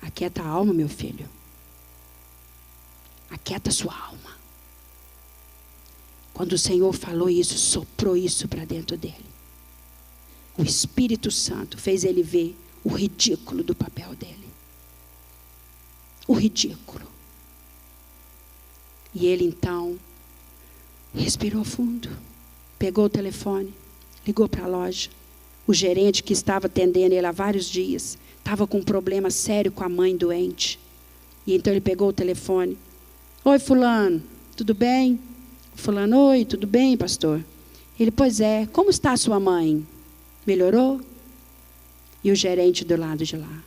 aquieta a alma, meu filho. Aquieta a sua alma. Quando o Senhor falou isso, soprou isso para dentro dele. O Espírito Santo fez ele ver o ridículo do papel dele. O ridículo. E ele então respirou fundo, pegou o telefone, ligou para a loja. O gerente que estava atendendo ele há vários dias, estava com um problema sério com a mãe doente. E então ele pegou o telefone. Oi, fulano, tudo bem? Fulano, oi, tudo bem, pastor? Ele, pois é, como está a sua mãe? Melhorou? E o gerente do lado de lá.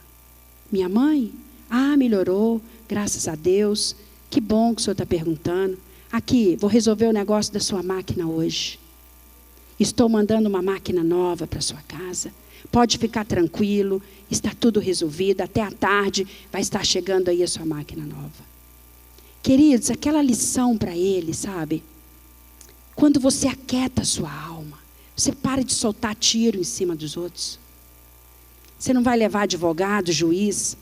Minha mãe? Ah, melhorou, graças a Deus. Que bom que o senhor está perguntando. Aqui, vou resolver o negócio da sua máquina hoje. Estou mandando uma máquina nova para sua casa. Pode ficar tranquilo, está tudo resolvido. Até à tarde vai estar chegando aí a sua máquina nova. Queridos, aquela lição para ele, sabe? Quando você aquieta a sua alma, você para de soltar tiro em cima dos outros. Você não vai levar advogado, juiz,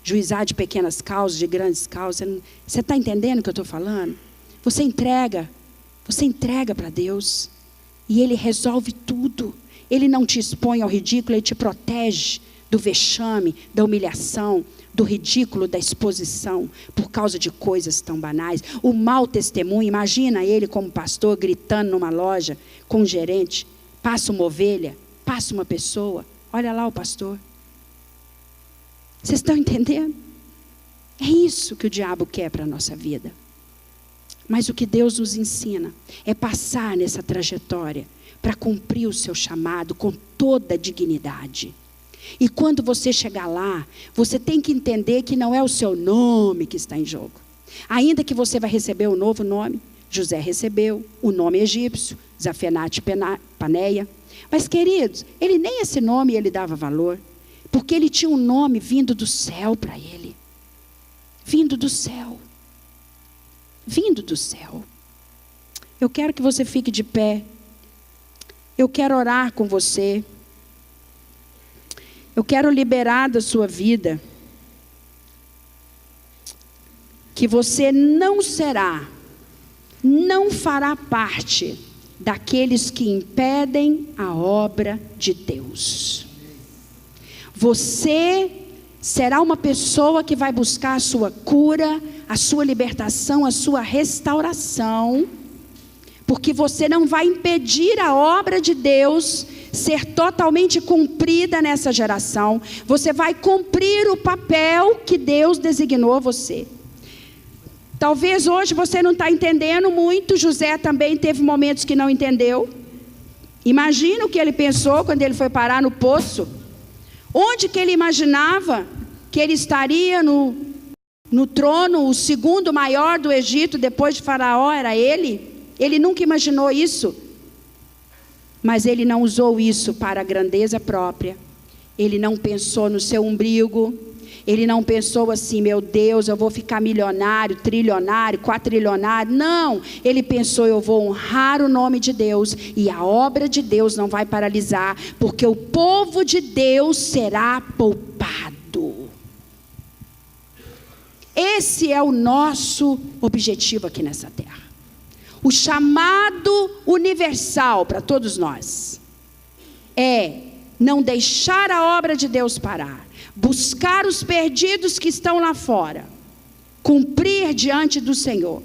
juizar de pequenas causas, de grandes causas. Você está entendendo o que eu estou falando? Você entrega para Deus. E Ele resolve tudo. Ele não te expõe ao ridículo, Ele te protege do vexame, da humilhação, do ridículo, da exposição, por causa de coisas tão banais. O mau testemunho, imagina ele como pastor, gritando numa loja, com um gerente, passa uma ovelha, passa uma pessoa, olha lá o pastor. Vocês estão entendendo? É isso que o diabo quer para a nossa vida. Mas o que Deus nos ensina é passar nessa trajetória para cumprir o seu chamado com toda a dignidade. E quando você chegar lá, você tem que entender que não é o seu nome que está em jogo. Ainda que você vai receber um novo nome, José recebeu o nome egípcio, Zafenate Paneia. Mas queridos, ele nem esse nome ele dava valor. Porque ele tinha um nome vindo do céu para ele. Vindo do céu. Vindo do céu. Eu quero que você fique de pé. Eu quero orar com você. Eu quero liberar da sua vida que você não fará parte daqueles que impedem a obra de Deus. Você será uma pessoa que vai buscar a sua cura, a sua libertação, a sua restauração, porque você não vai impedir a obra de Deus ser totalmente cumprida nessa geração. Você vai cumprir o papel que Deus designou a você. Talvez hoje você não está entendendo muito. José também teve momentos que não entendeu. Imagina o que ele pensou quando ele foi parar no poço. Onde que ele imaginava que ele estaria no trono, o segundo maior do Egito, depois de Faraó, era ele? Ele nunca imaginou isso. Mas ele não usou isso para a grandeza própria. Ele não pensou no seu umbigo. Ele não pensou assim, meu Deus, eu vou ficar milionário, trilionário, quatrilionário. Não, ele pensou, eu vou honrar o nome de Deus e a obra de Deus não vai paralisar, porque o povo de Deus será poupado. Esse é o nosso objetivo aqui nessa terra. O chamado universal para todos nós é não deixar a obra de Deus parar. Buscar os perdidos que estão lá fora, cumprir diante do Senhor,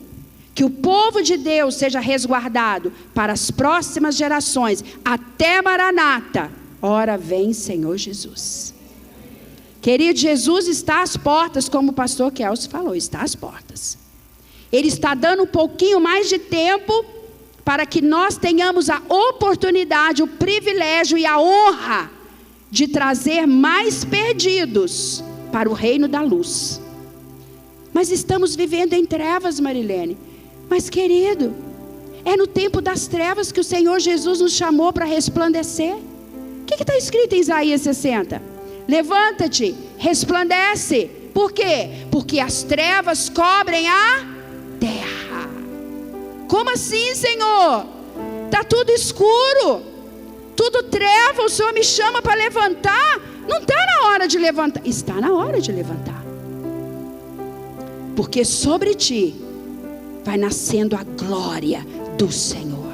que o povo de Deus seja resguardado para as próximas gerações, até Maranata, ora vem Senhor Jesus. Querido, Jesus está às portas, como o pastor Kelso falou, está às portas. Ele está dando um pouquinho mais de tempo para que nós tenhamos a oportunidade, o privilégio e a honra de trazer mais perdidos para o reino da luz. Mas estamos vivendo em trevas, Marilene. Mas querido, é no tempo das trevas que o Senhor Jesus nos chamou para resplandecer. O que está escrito em Isaías 60? Levanta-te, resplandece. Por quê? Porque as trevas cobrem a terra. Como assim, Senhor? Está tudo escuro, tudo treva, o Senhor me chama para levantar. Não está na hora de levantar. Está na hora de levantar. Porque sobre ti vai nascendo a glória do Senhor.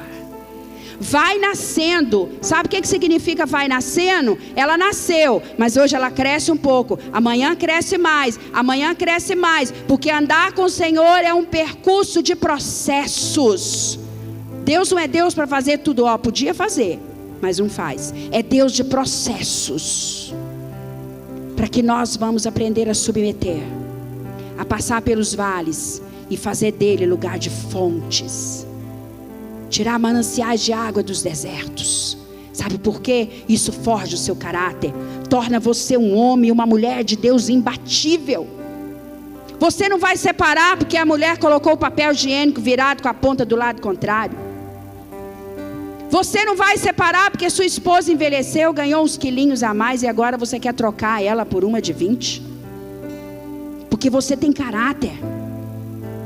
Vai nascendo. Sabe o que significa vai nascendo? Ela nasceu, mas hoje ela cresce um pouco. Amanhã cresce mais. Amanhã cresce mais. Porque andar com o Senhor é um percurso de processos. Deus não é Deus para fazer tudo. Podia fazer, mas não faz. É Deus de processos. Para que nós vamos aprender a submeter, a passar pelos vales e fazer dele lugar de fontes. Tirar mananciais de água dos desertos. Sabe por quê? Isso forja o seu caráter. Torna você um homem e uma mulher de Deus imbatível. Você não vai separar porque a mulher colocou o papel higiênico virado com a ponta do lado contrário. Você não vai separar porque sua esposa envelheceu, ganhou uns quilinhos a mais e agora você quer trocar ela por uma de 20. Porque você tem caráter.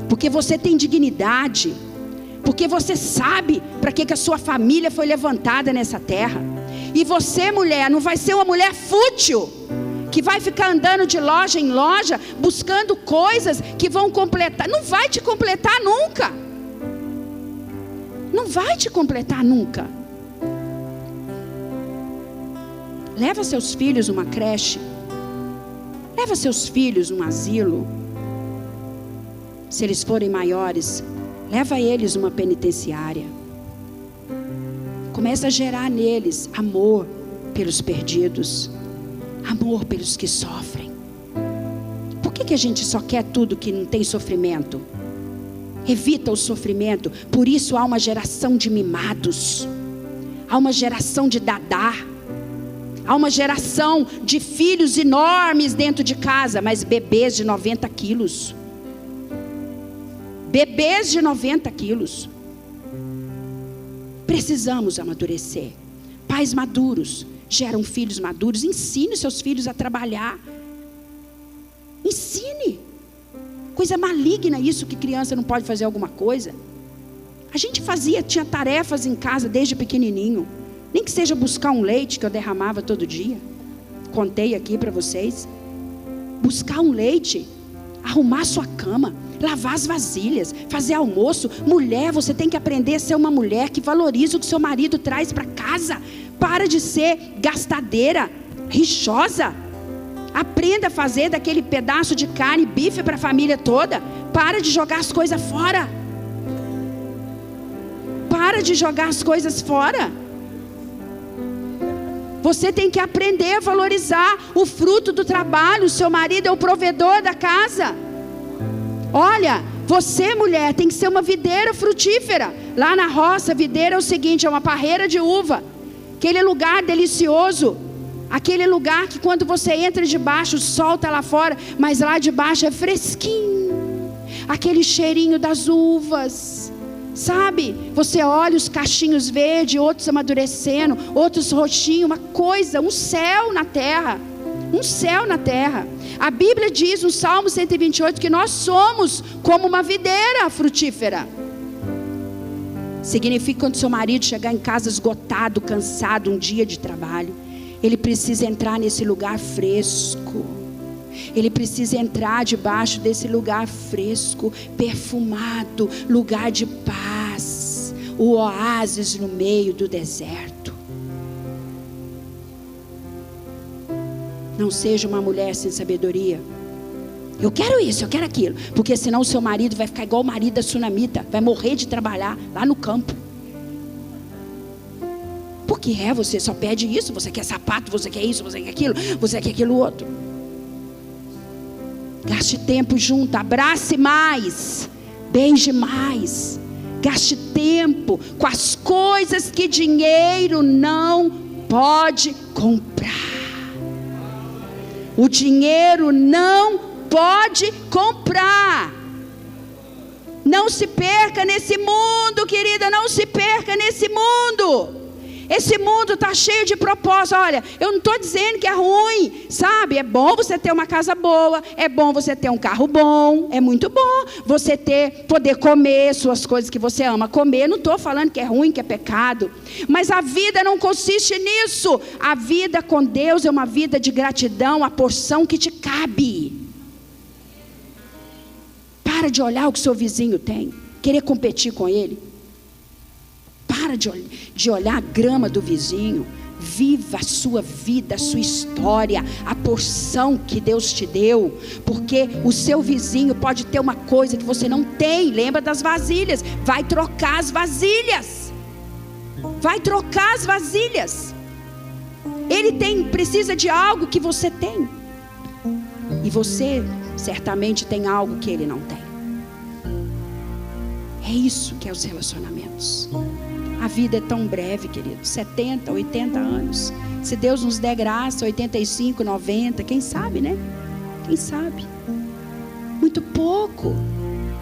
Porque você tem dignidade. Porque você sabe para que a sua família foi levantada nessa terra. E você, mulher, não vai ser uma mulher fútil, que vai ficar andando de loja em loja, buscando coisas que vão completar. Não vai te completar nunca. Não vai te completar nunca. Leva seus filhos numa creche. Leva seus filhos num asilo. Se eles forem maiores, leva eles numa penitenciária. Começa a gerar neles amor pelos perdidos, amor pelos que sofrem. Por que a gente só quer tudo que não tem sofrimento? Evita o sofrimento. Por isso há uma geração de mimados, há uma geração de dadá, há uma geração de filhos enormes dentro de casa, mas bebês de 90 quilos. Bebês de 90 quilos. Precisamos amadurecer. Pais maduros geram filhos maduros. Ensine seus filhos a trabalhar. Ensine. Coisa maligna isso, que criança não pode fazer alguma coisa. A gente tinha tarefas em casa desde pequenininho. Nem que seja buscar um leite que eu derramava todo dia. Contei aqui para vocês. Buscar um leite, arrumar sua cama, lavar as vasilhas, fazer almoço. Mulher, você tem que aprender a ser uma mulher que valoriza o que seu marido traz para casa. Para de ser gastadeira, rixosa. Aprenda a fazer daquele pedaço de carne bife para a família toda. Para de jogar as coisas fora. Para de jogar as coisas fora. Você tem que aprender a valorizar o fruto do trabalho. O seu marido é o provedor da casa. Olha, você, mulher, tem que ser uma videira frutífera. Lá na roça, videira é o seguinte, é uma parreira de uva. Aquele lugar delicioso. Aquele lugar que quando você entra debaixo, o sol está lá fora, mas lá de baixo é fresquinho. Aquele cheirinho das uvas. Sabe? Você olha os cachinhos verdes, outros amadurecendo, outros roxinhos, uma coisa, um céu na terra. Um céu na terra. A Bíblia diz no Salmo 128 que nós somos como uma videira frutífera. Significa quando seu marido chegar em casa esgotado, cansado, um dia de trabalho, ele precisa entrar nesse lugar fresco. Ele precisa entrar debaixo desse lugar fresco, perfumado, lugar de paz, o oásis no meio do deserto. Não seja uma mulher sem sabedoria. Eu quero isso, eu quero aquilo. Porque senão o seu marido vai ficar igual o marido da sunamita. Vai morrer de trabalhar lá no campo. Porque você só pede isso. Você quer sapato, você quer isso, você quer aquilo, você quer aquilo outro. Gaste tempo junto, abrace mais, beije mais. Gaste tempo com as coisas que dinheiro não pode comprar. O dinheiro não pode comprar. Não se perca nesse mundo, querida, não se perca nesse mundo. Esse mundo está cheio de propósitos. Olha, eu não estou dizendo que é ruim, sabe? É bom você ter uma casa boa, é bom você ter um carro bom, é muito bom você poder comer suas coisas que você ama comer. Não estou falando que é ruim, que é pecado, mas a vida não consiste nisso. A vida com Deus é uma vida de gratidão, a porção que te cabe. Para de olhar o que seu vizinho tem, querer competir com ele. Para de olhar a grama do vizinho. Viva a sua vida, a sua história, a porção que Deus te deu. Porque o seu vizinho pode ter uma coisa que você não tem. Lembra das vasilhas? Vai trocar as vasilhas. Vai trocar as vasilhas. Ele precisa de algo que você tem. E você certamente tem algo que ele não tem. É isso que é os relacionamentos. A vida é tão breve, querido. 70, 80 anos. Se Deus nos der graça, 85, 90, quem sabe, né? Quem sabe? Muito pouco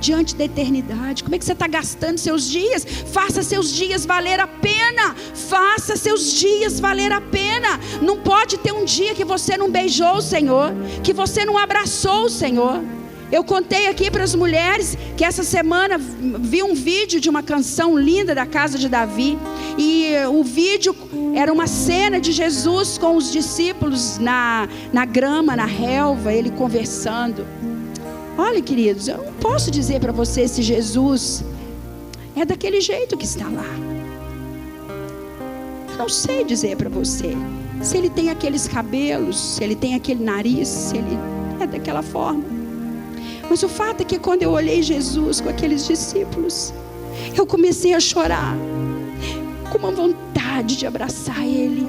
diante da eternidade. Como é que você está gastando seus dias? Faça seus dias valer a pena. Faça seus dias valer a pena. Não pode ter um dia que você não beijou o Senhor, que você não abraçou o Senhor. Eu contei aqui para as mulheres que essa semana vi um vídeo de uma canção linda da casa de Davi. E o vídeo era uma cena de Jesus com os discípulos na grama, na relva, ele conversando. Olha, queridos, eu não posso dizer para você se Jesus é daquele jeito que está lá. Eu não sei dizer para você se ele tem aqueles cabelos, se ele tem aquele nariz, se ele é daquela forma. Mas o fato é que quando eu olhei Jesus com aqueles discípulos, eu comecei a chorar, com uma vontade de abraçar Ele,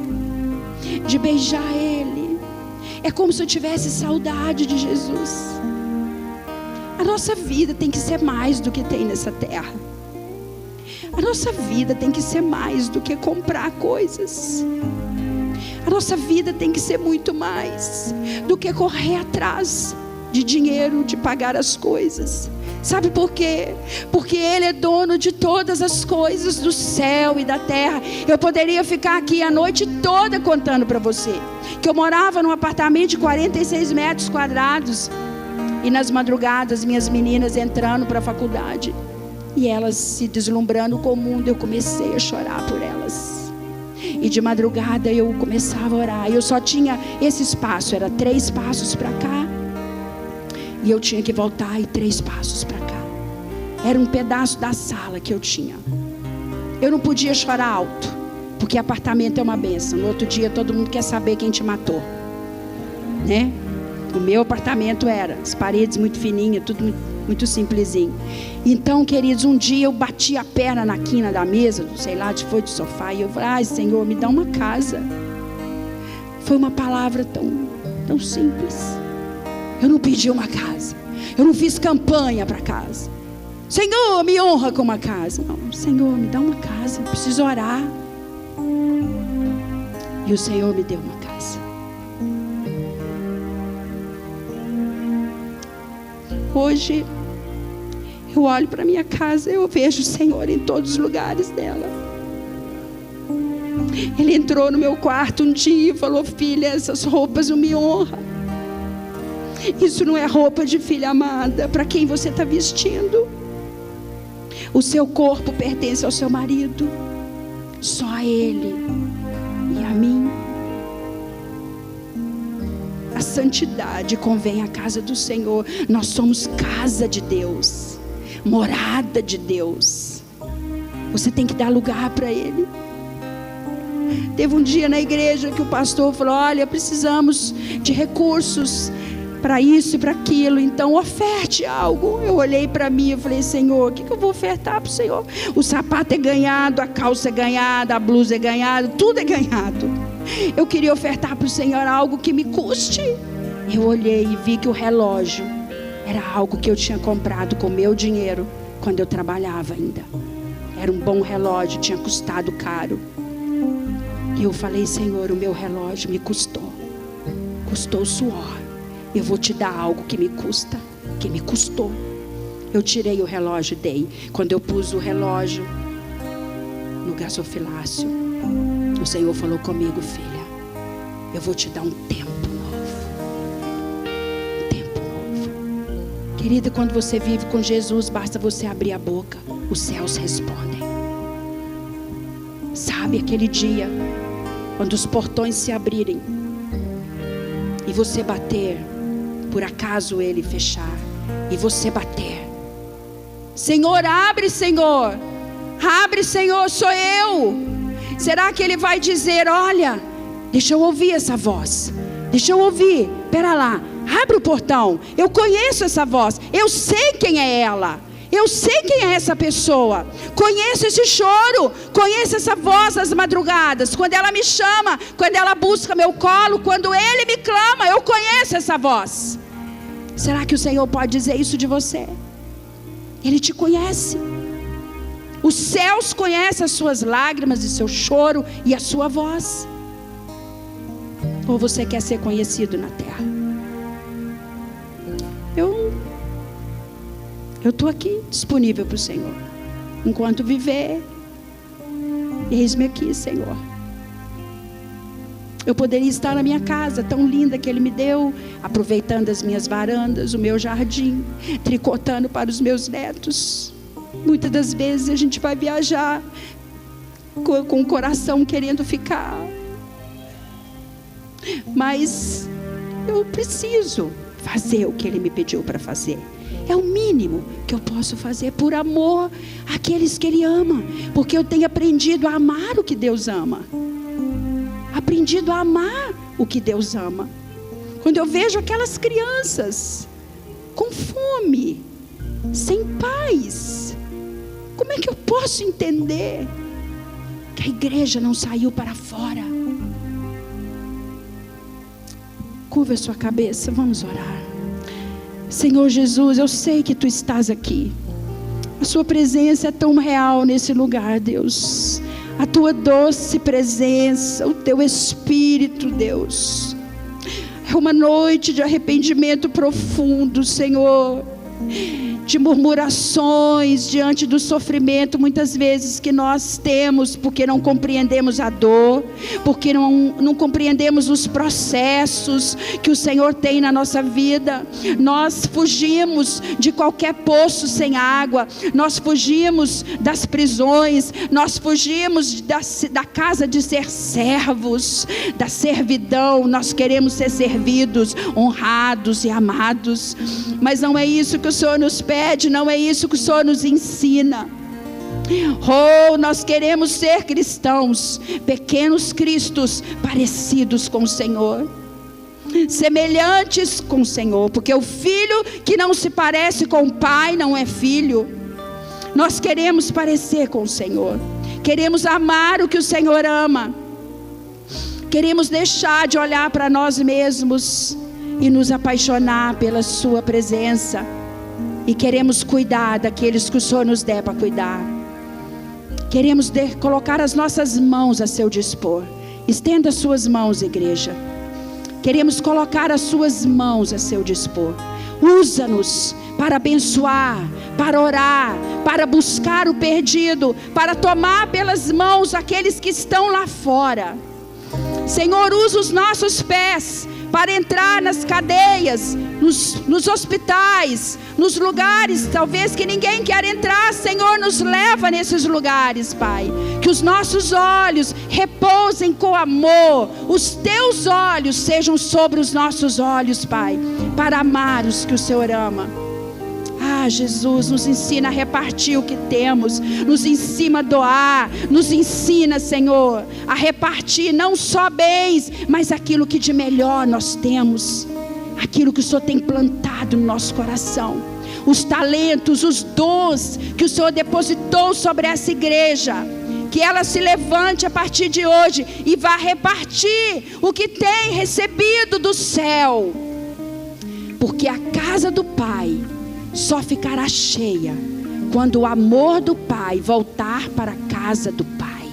de beijar Ele. É como se eu tivesse saudade de Jesus. A nossa vida tem que ser mais do que tem nessa terra. A nossa vida tem que ser mais do que comprar coisas. A nossa vida tem que ser muito mais do que correr atrás de dinheiro, de pagar as coisas. Sabe por quê? Porque Ele é dono de todas as coisas do céu e da terra. Eu poderia ficar aqui a noite toda contando para você que eu morava num apartamento de 46 metros quadrados. E nas madrugadas minhas meninas entrando para a faculdade e elas se deslumbrando com o mundo, eu comecei a chorar por elas. E de madrugada eu começava a orar. Eu só tinha esse espaço, era 3 passos para cá, e eu tinha que voltar e 3 passos para cá. Era um pedaço da sala que eu tinha. Eu não podia chorar alto, porque apartamento é uma bênção. No outro dia todo mundo quer saber quem te matou, né? O meu apartamento era as paredes muito fininhas, tudo muito simplesinho. Então, queridos, um dia eu bati a perna na quina da mesa, sei lá, foi de sofá, e eu falei: ai, Senhor, me dá uma casa. Foi uma palavra tão simples. Eu não pedi uma casa, eu não fiz campanha para casa. Senhor, me honra com uma casa. Não, Senhor, me dá uma casa, eu preciso orar. E o Senhor me deu uma casa. Hoje eu olho para minha casa, eu vejo o Senhor em todos os lugares dela. Ele entrou no meu quarto um dia e falou: filha, essas roupas não me honram. Isso não é roupa de filha amada para quem você está vestindo. O seu corpo pertence ao seu marido, só a ele e a mim. A santidade convém à casa do Senhor. Nós somos casa de Deus, morada de Deus. Você tem que dar lugar para Ele. Teve um dia na igreja que o pastor falou: olha, precisamos de recursos para isso e para aquilo, então oferte algo. Eu olhei para mim e falei: Senhor, o que eu vou ofertar para o Senhor? O sapato é ganhado, a calça é ganhada, a blusa é ganhada, tudo é ganhado. Eu queria ofertar para o Senhor algo que me custe. Eu olhei e vi que o relógio Era algo que eu tinha comprado com meu dinheiro quando eu trabalhava ainda. Era um bom relógio, tinha custado caro. E eu falei: Senhor, o meu relógio me custou suor. Eu vou te dar algo que me custa, que me custou. Eu tirei o relógio e dei. Quando eu pus o relógio no gasofilácio, o Senhor falou comigo: filha, eu vou te dar um tempo novo. Um tempo novo. Querida, quando você vive com Jesus, basta você abrir a boca, os céus respondem. Sabe aquele dia, quando os portões se abrirem e você bater, por acaso ele fechar, e você bater: Senhor, abre, Senhor, abre, Senhor, sou eu. Será que ele vai dizer: olha, deixa eu ouvir essa voz, deixa eu ouvir, pera lá, abre o portão, eu conheço essa voz, eu sei quem é ela, eu sei quem é essa pessoa, conheço esse choro, conheço essa voz das madrugadas, quando ela me chama, quando ela busca meu colo, quando ele me clama, eu conheço essa voz. Será que o Senhor pode dizer isso de você? Ele te conhece. Os céus conhecem as suas lágrimas e seu choro e a sua voz. Ou você quer ser conhecido na terra? Eu estou aqui disponível para o Senhor. Enquanto viver, eis-me aqui, Senhor. Eu poderia estar na minha casa tão linda que Ele me deu, aproveitando as minhas varandas, o meu jardim, tricotando para os meus netos. Muitas das vezes a gente vai viajar com o coração querendo ficar. Mas eu preciso fazer o que Ele me pediu para fazer. É o mínimo que eu posso fazer por amor àqueles que Ele ama. Porque eu tenho aprendido a amar o que Deus ama. Aprendido a amar o que Deus ama. Quando eu vejo aquelas crianças com fome, sem paz, como é que eu posso entender que a igreja não saiu para fora? Curva a sua cabeça, vamos orar. Senhor Jesus, eu sei que Tu estás aqui. A Sua presença é tão real nesse lugar, Deus. A Tua doce presença, o Teu Espírito, Deus. É uma noite de arrependimento profundo, Senhor. De murmurações diante do sofrimento, muitas vezes que nós temos, porque não compreendemos a dor, porque não compreendemos os processos que o Senhor tem na nossa vida. Nós fugimos de qualquer poço sem água, nós fugimos das prisões, nós fugimos da casa de ser servos, da servidão. Nós queremos ser servidos, honrados e amados, mas não é isso que o Senhor nos pede, não é isso que o Senhor nos ensina. Oh, nós queremos ser cristãos, pequenos cristos, parecidos com o Senhor, semelhantes com o Senhor, porque o filho que não se parece com o pai não é filho. Nós queremos parecer com o Senhor, queremos amar o que o Senhor ama, queremos deixar de olhar para nós mesmos e nos apaixonar pela Sua presença. E queremos cuidar daqueles que o Senhor nos der para cuidar. Queremos colocar as nossas mãos a seu dispor. Estenda as suas mãos, igreja. Queremos colocar as suas mãos a seu dispor. Usa-nos para abençoar, para orar, para buscar o perdido, para tomar pelas mãos aqueles que estão lá fora. Senhor, usa os nossos pés para entrar nas cadeias, nos hospitais, nos lugares talvez que ninguém quer entrar. Senhor, nos leva nesses lugares, Pai. Que os nossos olhos repousem com amor, os Teus olhos sejam sobre os nossos olhos, Pai, para amar os que o Senhor ama. Ah, Jesus, nos ensina a repartir o que temos, nos ensina a doar, nos ensina, Senhor, a repartir não só bens, mas aquilo que de melhor nós temos, aquilo que o Senhor tem plantado no nosso coração, os talentos, os dons que o Senhor depositou sobre essa igreja. Que ela se levante a partir de hoje e vá repartir o que tem recebido do céu. porque a casa do Pai só ficará cheia quando o amor do Pai voltar para a casa do Pai.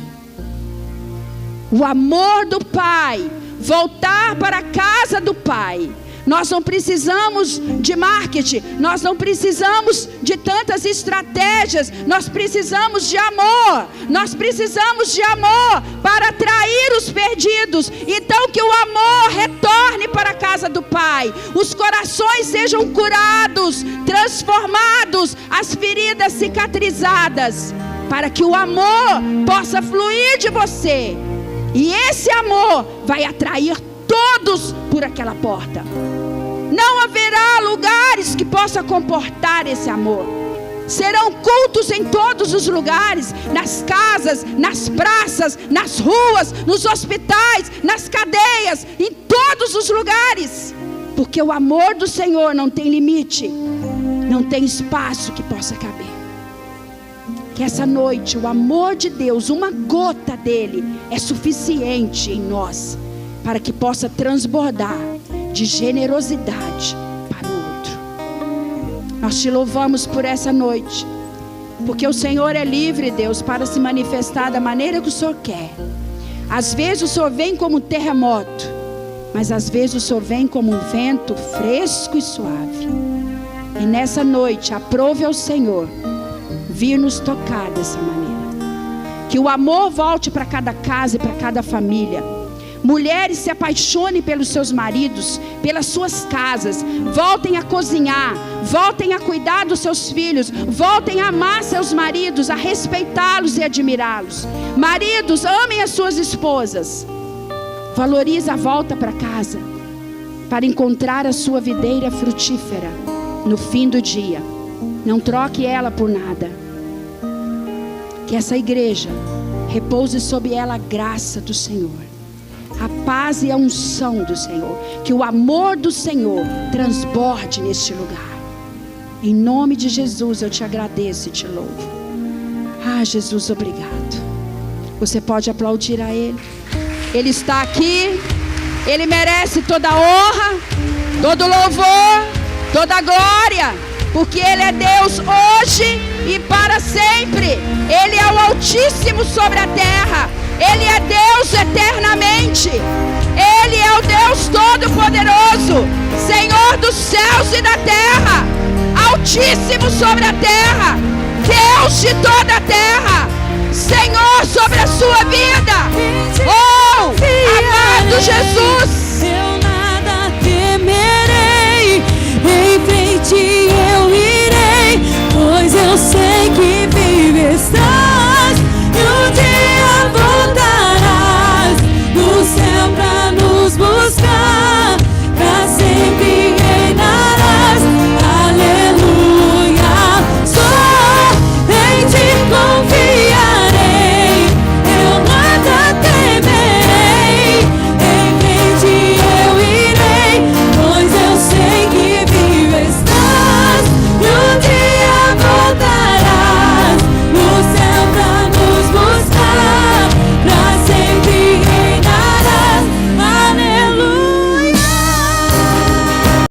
O amor do Pai voltar para a casa do Pai. Nós não precisamos de marketing, nós não precisamos de tantas estratégias, nós precisamos de amor, nós precisamos de amor para atrair os perdidos. Então que o amor retorne para a casa do Pai, os corações sejam curados, transformados, as feridas cicatrizadas, para que o amor possa fluir de você, e esse amor vai atrair todos por aquela porta. Não haverá lugares que possa comportar esse amor. Serão cultos em todos os lugares, nas casas, nas praças, nas ruas, nos hospitais, nas cadeias, em todos os lugares, porque o amor do Senhor não tem limite, não tem espaço que possa caber. Que essa noite o amor de Deus, uma gota dele, é suficiente em nós para que possa transbordar de generosidade para o outro. Nós te louvamos por essa noite, porque o Senhor é livre, Deus, para se manifestar da maneira que o Senhor quer. Às vezes o Senhor vem como um terremoto, mas às vezes o Senhor vem como um vento fresco e suave. E nessa noite aprove ao Senhor vir nos tocar dessa maneira. Que o amor volte para cada casa e para cada família. Mulheres se apaixonem pelos seus maridos, pelas suas casas. Voltem a cozinhar, voltem a cuidar dos seus filhos, voltem a amar seus maridos, a respeitá-los e admirá-los. Maridos, amem as suas esposas. Valorize a volta para casa, para encontrar a sua videira frutífera no fim do dia. Não troque ela por nada. Que essa igreja repouse sobre ela a graça do Senhor, a paz e a unção do Senhor. Que o amor do Senhor transborde neste lugar. Em nome de Jesus eu te agradeço e te louvo. Ah, Jesus, obrigado. Você pode aplaudir a Ele. Ele está aqui. Ele merece toda a honra, todo louvor, toda a glória, porque Ele é Deus hoje e para sempre. Ele é o Altíssimo sobre a terra. Ele é Deus eternamente. Ele é o Deus Todo-Poderoso, Senhor dos céus e da terra, Altíssimo sobre a terra, Deus de toda a terra, Senhor sobre a sua vida. Oh, amado Jesus,